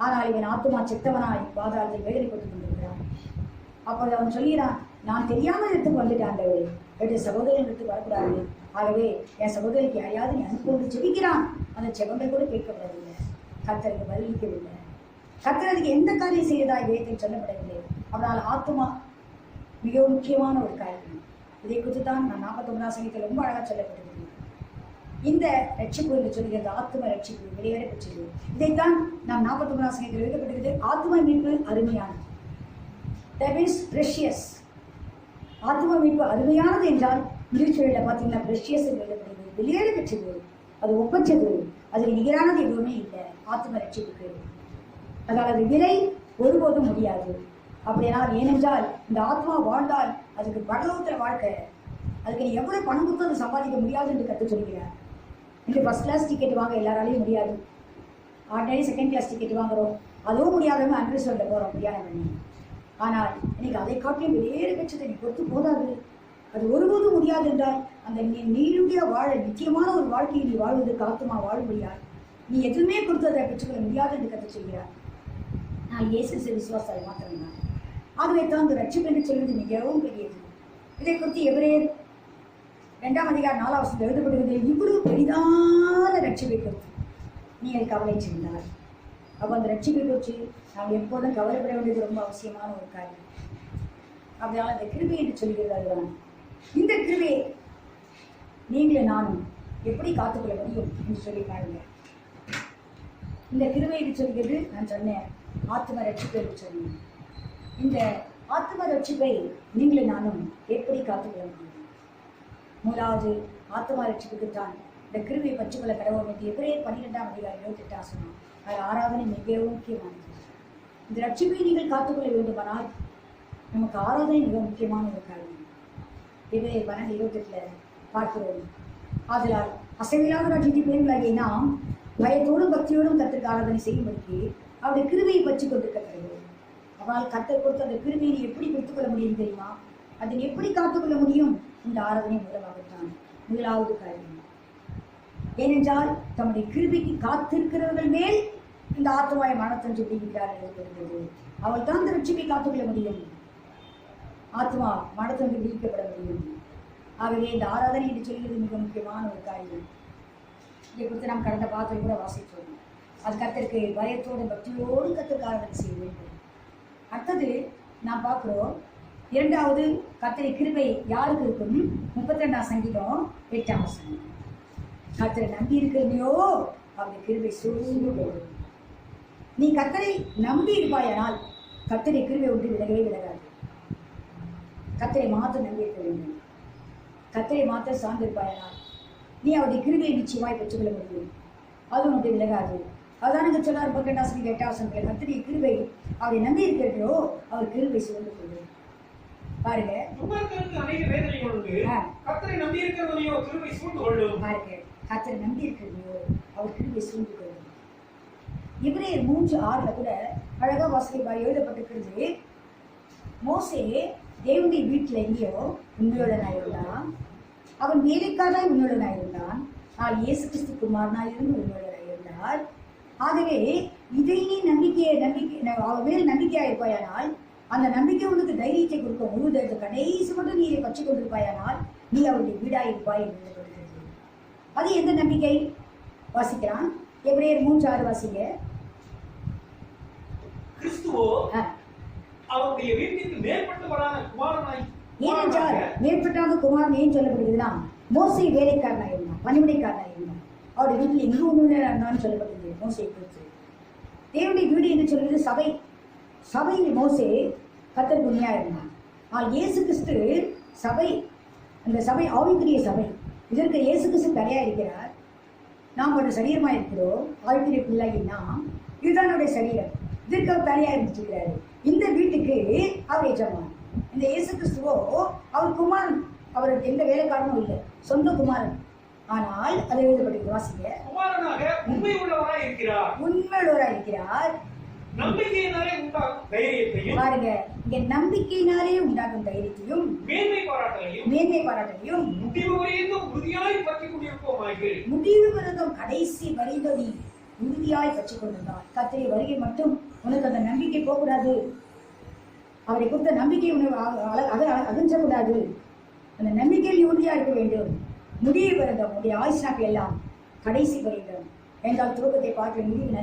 A: ஆனால் இவன் ஆத்துமா செத்தவனாய் பாதாளத்தை வேதனைப்பட்டு கொண்டிருக்கிறான். அப்போது அவன் சொல்கிறான், நான் தெரியாமல் இடத்துக்கு வந்துட்டேன் ஆண்டவரே, என்னுடைய சகோதரன் இடத்துக்கு வரக்கூடாது. ஆகவே என் சகோதரிக்கு யாரையாவது நீ அனுப்பி செபிக்கிறான். அந்த செபங்கள் கூட கேட்கப்படவில்லை, கர்த்தருக்கு பதிலளிக்கவில்லை. கர்த்தர் அதுக்கு எந்த காரியம் செய்யறதாய் வேதத்தில் சொல்லப்படவில்லை. அவனால் ஆத்துமா மிக முக்கியமான ஒரு காரியம். இதை குறித்து தான் நான் 49 சங்கீதத்தில் ரொம்ப அழகாக சொல்லப்பட்டிருக்கிறேன். இந்த ரட்சிப்பு என்று சொல்கிறது ஆத்ம ரட்சிப்பு வெளியேற பெற்றது. இதைத்தான் நாம் 49 சங்கீதத்தில் எழுதப்பட்டிருக்கிறது, ஆத்ம மீட்பு அருமையானது. That is precious. ஆத்ம மீட்பு அருமையானது என்றால் திருச்சொல்லில் பார்த்தீங்கன்னா precious என்று எழுதப்படுகிறது, வெளியேற பெற்றது, அது ஒப்பற்றது, அதுக்கு நிகரானது எதுவுமே இல்லை ஆத்ம ரட்சிப்புக்கு. அதனால் அது விலை ஒருபோதும் முடியாது. அப்படியானால் ஏனென்றால் இந்த ஆத்மா வாழ்ந்தால் அதுக்கு பரலோகத்தில் வாழ்க்கை, அதுக்கு நீ எவ்வளவு பணம் கொடுத்து அதை சம்பாதிக்க முடியாது என்று கற்று சொல்கிறார். இன்று ஃபர்ஸ்ட் கிளாஸ் டிக்கெட் வாங்க எல்லாராலையும் முடியாது. ஆர்டினரி செகண்ட் கிளாஸ் டிக்கெட் வாங்குறோம், அதுவும் முடியாதவங்க அன்ரிசர்வ்ல போகிறோம் பிரயாணம் பண்ணி. ஆனால் இன்னைக்கு அதை காட்டிலும் வெளியேற பெற்றது நீ கொடுத்து போதாது, அது ஒருபோதும் முடியாது என்றால் அந்த நீருடைய வாழ நிச்சயமான ஒரு வாழ்க்கையை நீ வாழ்வதற்கு ஆத்மா வாழ முடியாது. நீ எதுவுமே கொடுத்து அதை பெற்றுக்கொள்ள முடியாது என்று கற்று சொல்கிறார். நான் இயேசு விசுவாசாவை மாத்திரம்தான். ஆகவே தான் அந்த ரட்சிப்பு என்று சொல்வது மிகவும் பெரியது. இதை குறித்து எபிரேயர் 2 எழுதப்படுகிறது, இவ்வளவு பெரிதான ரட்சிப்பை குறித்து நீங்கள் கவலை செய்தார். அப்போ அந்த ரட்சிப்பை குறித்து நாம் எப்போதும் கவலைப்பட வேண்டியது ரொம்ப அவசியமான ஒரு காரியம். அப்படியால் அந்த கிருபை என்று சொல்கிறது அதுதான். இந்த கிருபையை நீங்களும் நானும் எப்படி காத்துக்கொள்ள முடியும் என்று சொல்லி பாருங்க. இந்த கிருபை என்று சொல்கிறது நான் சொன்னேன், ஆத்ம ரட்சிப்பு என்று சொன்னேன். இந்த ஆத்ம ரட்சிப்பை நீங்களும் நானும் எப்படி காத்துக்கொள்ள முடியும்? முதலாவது ஆத்ம ரட்சிப்புக்குத்தான் இந்த கிருபையை பற்றிக்கொள்ள கடவுள் என்று எபிரேயர் 12:28 அது ஆராதனை மிகவும் முக்கியமானது. இந்த ரட்சிப்பை நீங்கள் காத்துக்கொள்ள வேண்டுமானால் நமக்கு ஆராதனை மிக முக்கியமான ஒரு காரியம். எபிரேயர் 12:28 பார்க்கிறோம். ஆதலால் அசைவில்லாத ராஜ்யத்தின் பேர்களாகிய நாம் பயத்தோடும் பக்தியோடும் கர்த்தருக்கு ஆராதனை செய்யும்படிக்கு அவருடைய கிருபையை பற்றி கொண்டிருக்க கடவுள். அவனால் கர்த்தர் கொடுத்து அந்த கிருபையை எப்படி பெற்றுக்கொள்ள முடியும் தெரியுமா? அதை எப்படி காத்துக்கொள்ள முடியும்? இந்த ஆராதனை மூலமாகத்தான். முதலாவது காரியம் ஏனென்றால் தம்முடைய கிருபைக்கு காத்திருக்கிறவர்கள் மேல் இந்த ஆத்மாவை மரணத்தன்று விடுகிறார் எழுதப்படுகிறது. அவள் தான் இந்த ரட்சிப்பை காத்துக்கொள்ள முடியும். ஆத்மா மரணத்தன்று விடுவிக்கப்பட முடியும். ஆகவே இந்த ஆராதனை என்று சொல்கிறது மிக முக்கியமான ஒரு காரியம். இதை குறித்து நாம் கடந்த பாத்திரம் கூட வாசித்தோம். அது கர்த்தருக்கு பயத்தோடு பக்தியோடு கர்த்தருக்கு ஆராதனை செய்ய வேண்டும். அடுத்தது நாம் பார்க்குறோம், இரண்டாவது கர்த்தருடைய கிருபை யாருக்கு இருக்கும்? 32 சங்கீதம் 8 வசனம். கர்த்தரை நம்பி இருக்கிறதையோ அவருடைய கிருபை சூழ்ந்து. நீ கர்த்தரை நம்பி இருப்பாயானால் கர்த்தருடைய கிருபை ஒன்று விலகவே விலகாது. கர்த்தரை மாத்திரம் நம்பி இருக்க வேண்டும். கர்த்தரை மாத்திரம் சார்ந்திருப்பாயானால் நீ அவருடைய கிருபையை நிச்சயமாய் பெற்றுக்கொள்ள முடியும். அது ஒன்று விலகாது. அதானுங்க சொன்னார் 32 சங்கீதம் 8 வசனத்தில், கர்த்தருடைய கிருபை அவரை நம்பி இருக்கிறதோ அவர் கிருபை சூழ்ந்து கொள்ளும். பாருங்க,
B: துன்மார்க்கருக்கு அநேக வேதனைகள் உண்டு.
A: ஆ.
B: கர்த்தரை நம்பி இருக்கிறவனையோ கிருபை சூழ்ந்து கொள்ளும்.
A: பாருங்க, கர்த்தரை நம்பி இருக்கிறதையோ அவர் கிருபை சூழ்ந்து கொள்ளும். எபிரேயர் 3:6 கூட அழகா வாசிப்பார், எழுதப்பட்டிருக்கிறது, மோசே தேவனுடைய வீட்டில் எங்கேயோ உண்மையுள்ளனாயிருந்தான், அவன் வேலைக்காராய் உண்மையுள்ளனாயிருந்தான், நான் இயேசு கிறிஸ்து குமாரனாயிருந்து உண்மையுள்ளனாயிருந்தார். ஆகவே இதை நீ நம்பிக்கை அவர் மேல் நம்பிக்கையா இருப்பாயானால் அந்த நம்பிக்கை உனக்கு தைரியத்தை கொடுக்கும். முழு தைரியத்தை கடைசி மட்டும் நீ இதை பற்றி கொண்டிருப்பாயானால் நீ அவருடைய வீடாய் இருப்பாய் என்று எழுதப்படுகிறது. அது எந்த நம்பிக்கை? வாசிக்கிறான், எபிரேயர் 3:6 வாசிங்க.
B: கிறிஸ்துவோ அவருடைய வீட்டிற்கு மேற்பட்டவரான குமாரனாய்.
A: ஏனென்றால் மேற்பட்டாக குமாரன் ஏன் சொல்லப்படுகிறதுனா, மோசே வேலைக்காரனாக இருந்தான், பணிவிடைக்காரனாக இருந்தான். அவருடைய வீட்டில் எங்கு உண்மையானான்னு சொல்லப்படுகிறது மோசை குறித்து. தேவனுடைய வீடு என்று சொல்வது சபை. சபையில் மோசே கர்த்தருக்கு உண்மையாக இருந்தான். ஆனால் இயேசு கிறிஸ்து சபை, அந்த சபை ஆவிக்குரிய சபை. இதற்கு இயேசு கிறிஸ்து தலையாக இருக்கிறார், நாம் ஒரு சரீரமாக இருக்கிறோம். ஆவிக்குரிய பிள்ளைகள் நாம், இதுதான் அவருடைய சரீரம். இதற்கு அவர் தலையாக இருந்துச்சுக்கிறாரு. இந்த வீட்டுக்கு அவர் எஜமான். இந்த இயேசு கிறிஸ்துவோ அவர் குமாரன், அவருக்கு எந்த வேலைக்காரனும் இல்லை, சொந்த குமாரன். ஆனால் அதை எழுதப்பட்டிருக்கு, வாசிங்க.
B: குமாரனாக உண்மை உள்ளவராய் இருக்கிறார்.
A: உண்மையுள்ளவராய் இருக்கிறார்.
B: நம்பிக்கையினாலே உண்டாகும் தைரியத்தையும்,
A: பாருங்க, இங்க நம்பிக்கையினாலே உண்டாகும் தைரியத்தையும்
B: மேன்மை பாராட்டலையும்
A: முடிவு
B: வரையும் உறுதியாய் பற்றிக் கொண்டிருப்போமாக.
A: முடிவு வரைக்கும் கடைசி வரைந்தோடி உறுதியாய் பற்றிக் கொண்டிருந்தான். கர்த்தருடைய வருகை மட்டும் உனக்கு அந்த நம்பிக்கை போகக்கூடாது. அவரை கொடுத்த நம்பிக்கை உனக்கு அகற்றக்கூடாது. அந்த நம்பிக்கையில் உறுதியா இருக்க வேண்டும். முடிவு வரைந்தோம் உடைய ஆயுஷ்நாட்கள் எல்லாம் கடைசி வரைந்தோம். என்றால் துவக்கத்தை பார்க்க முடிவு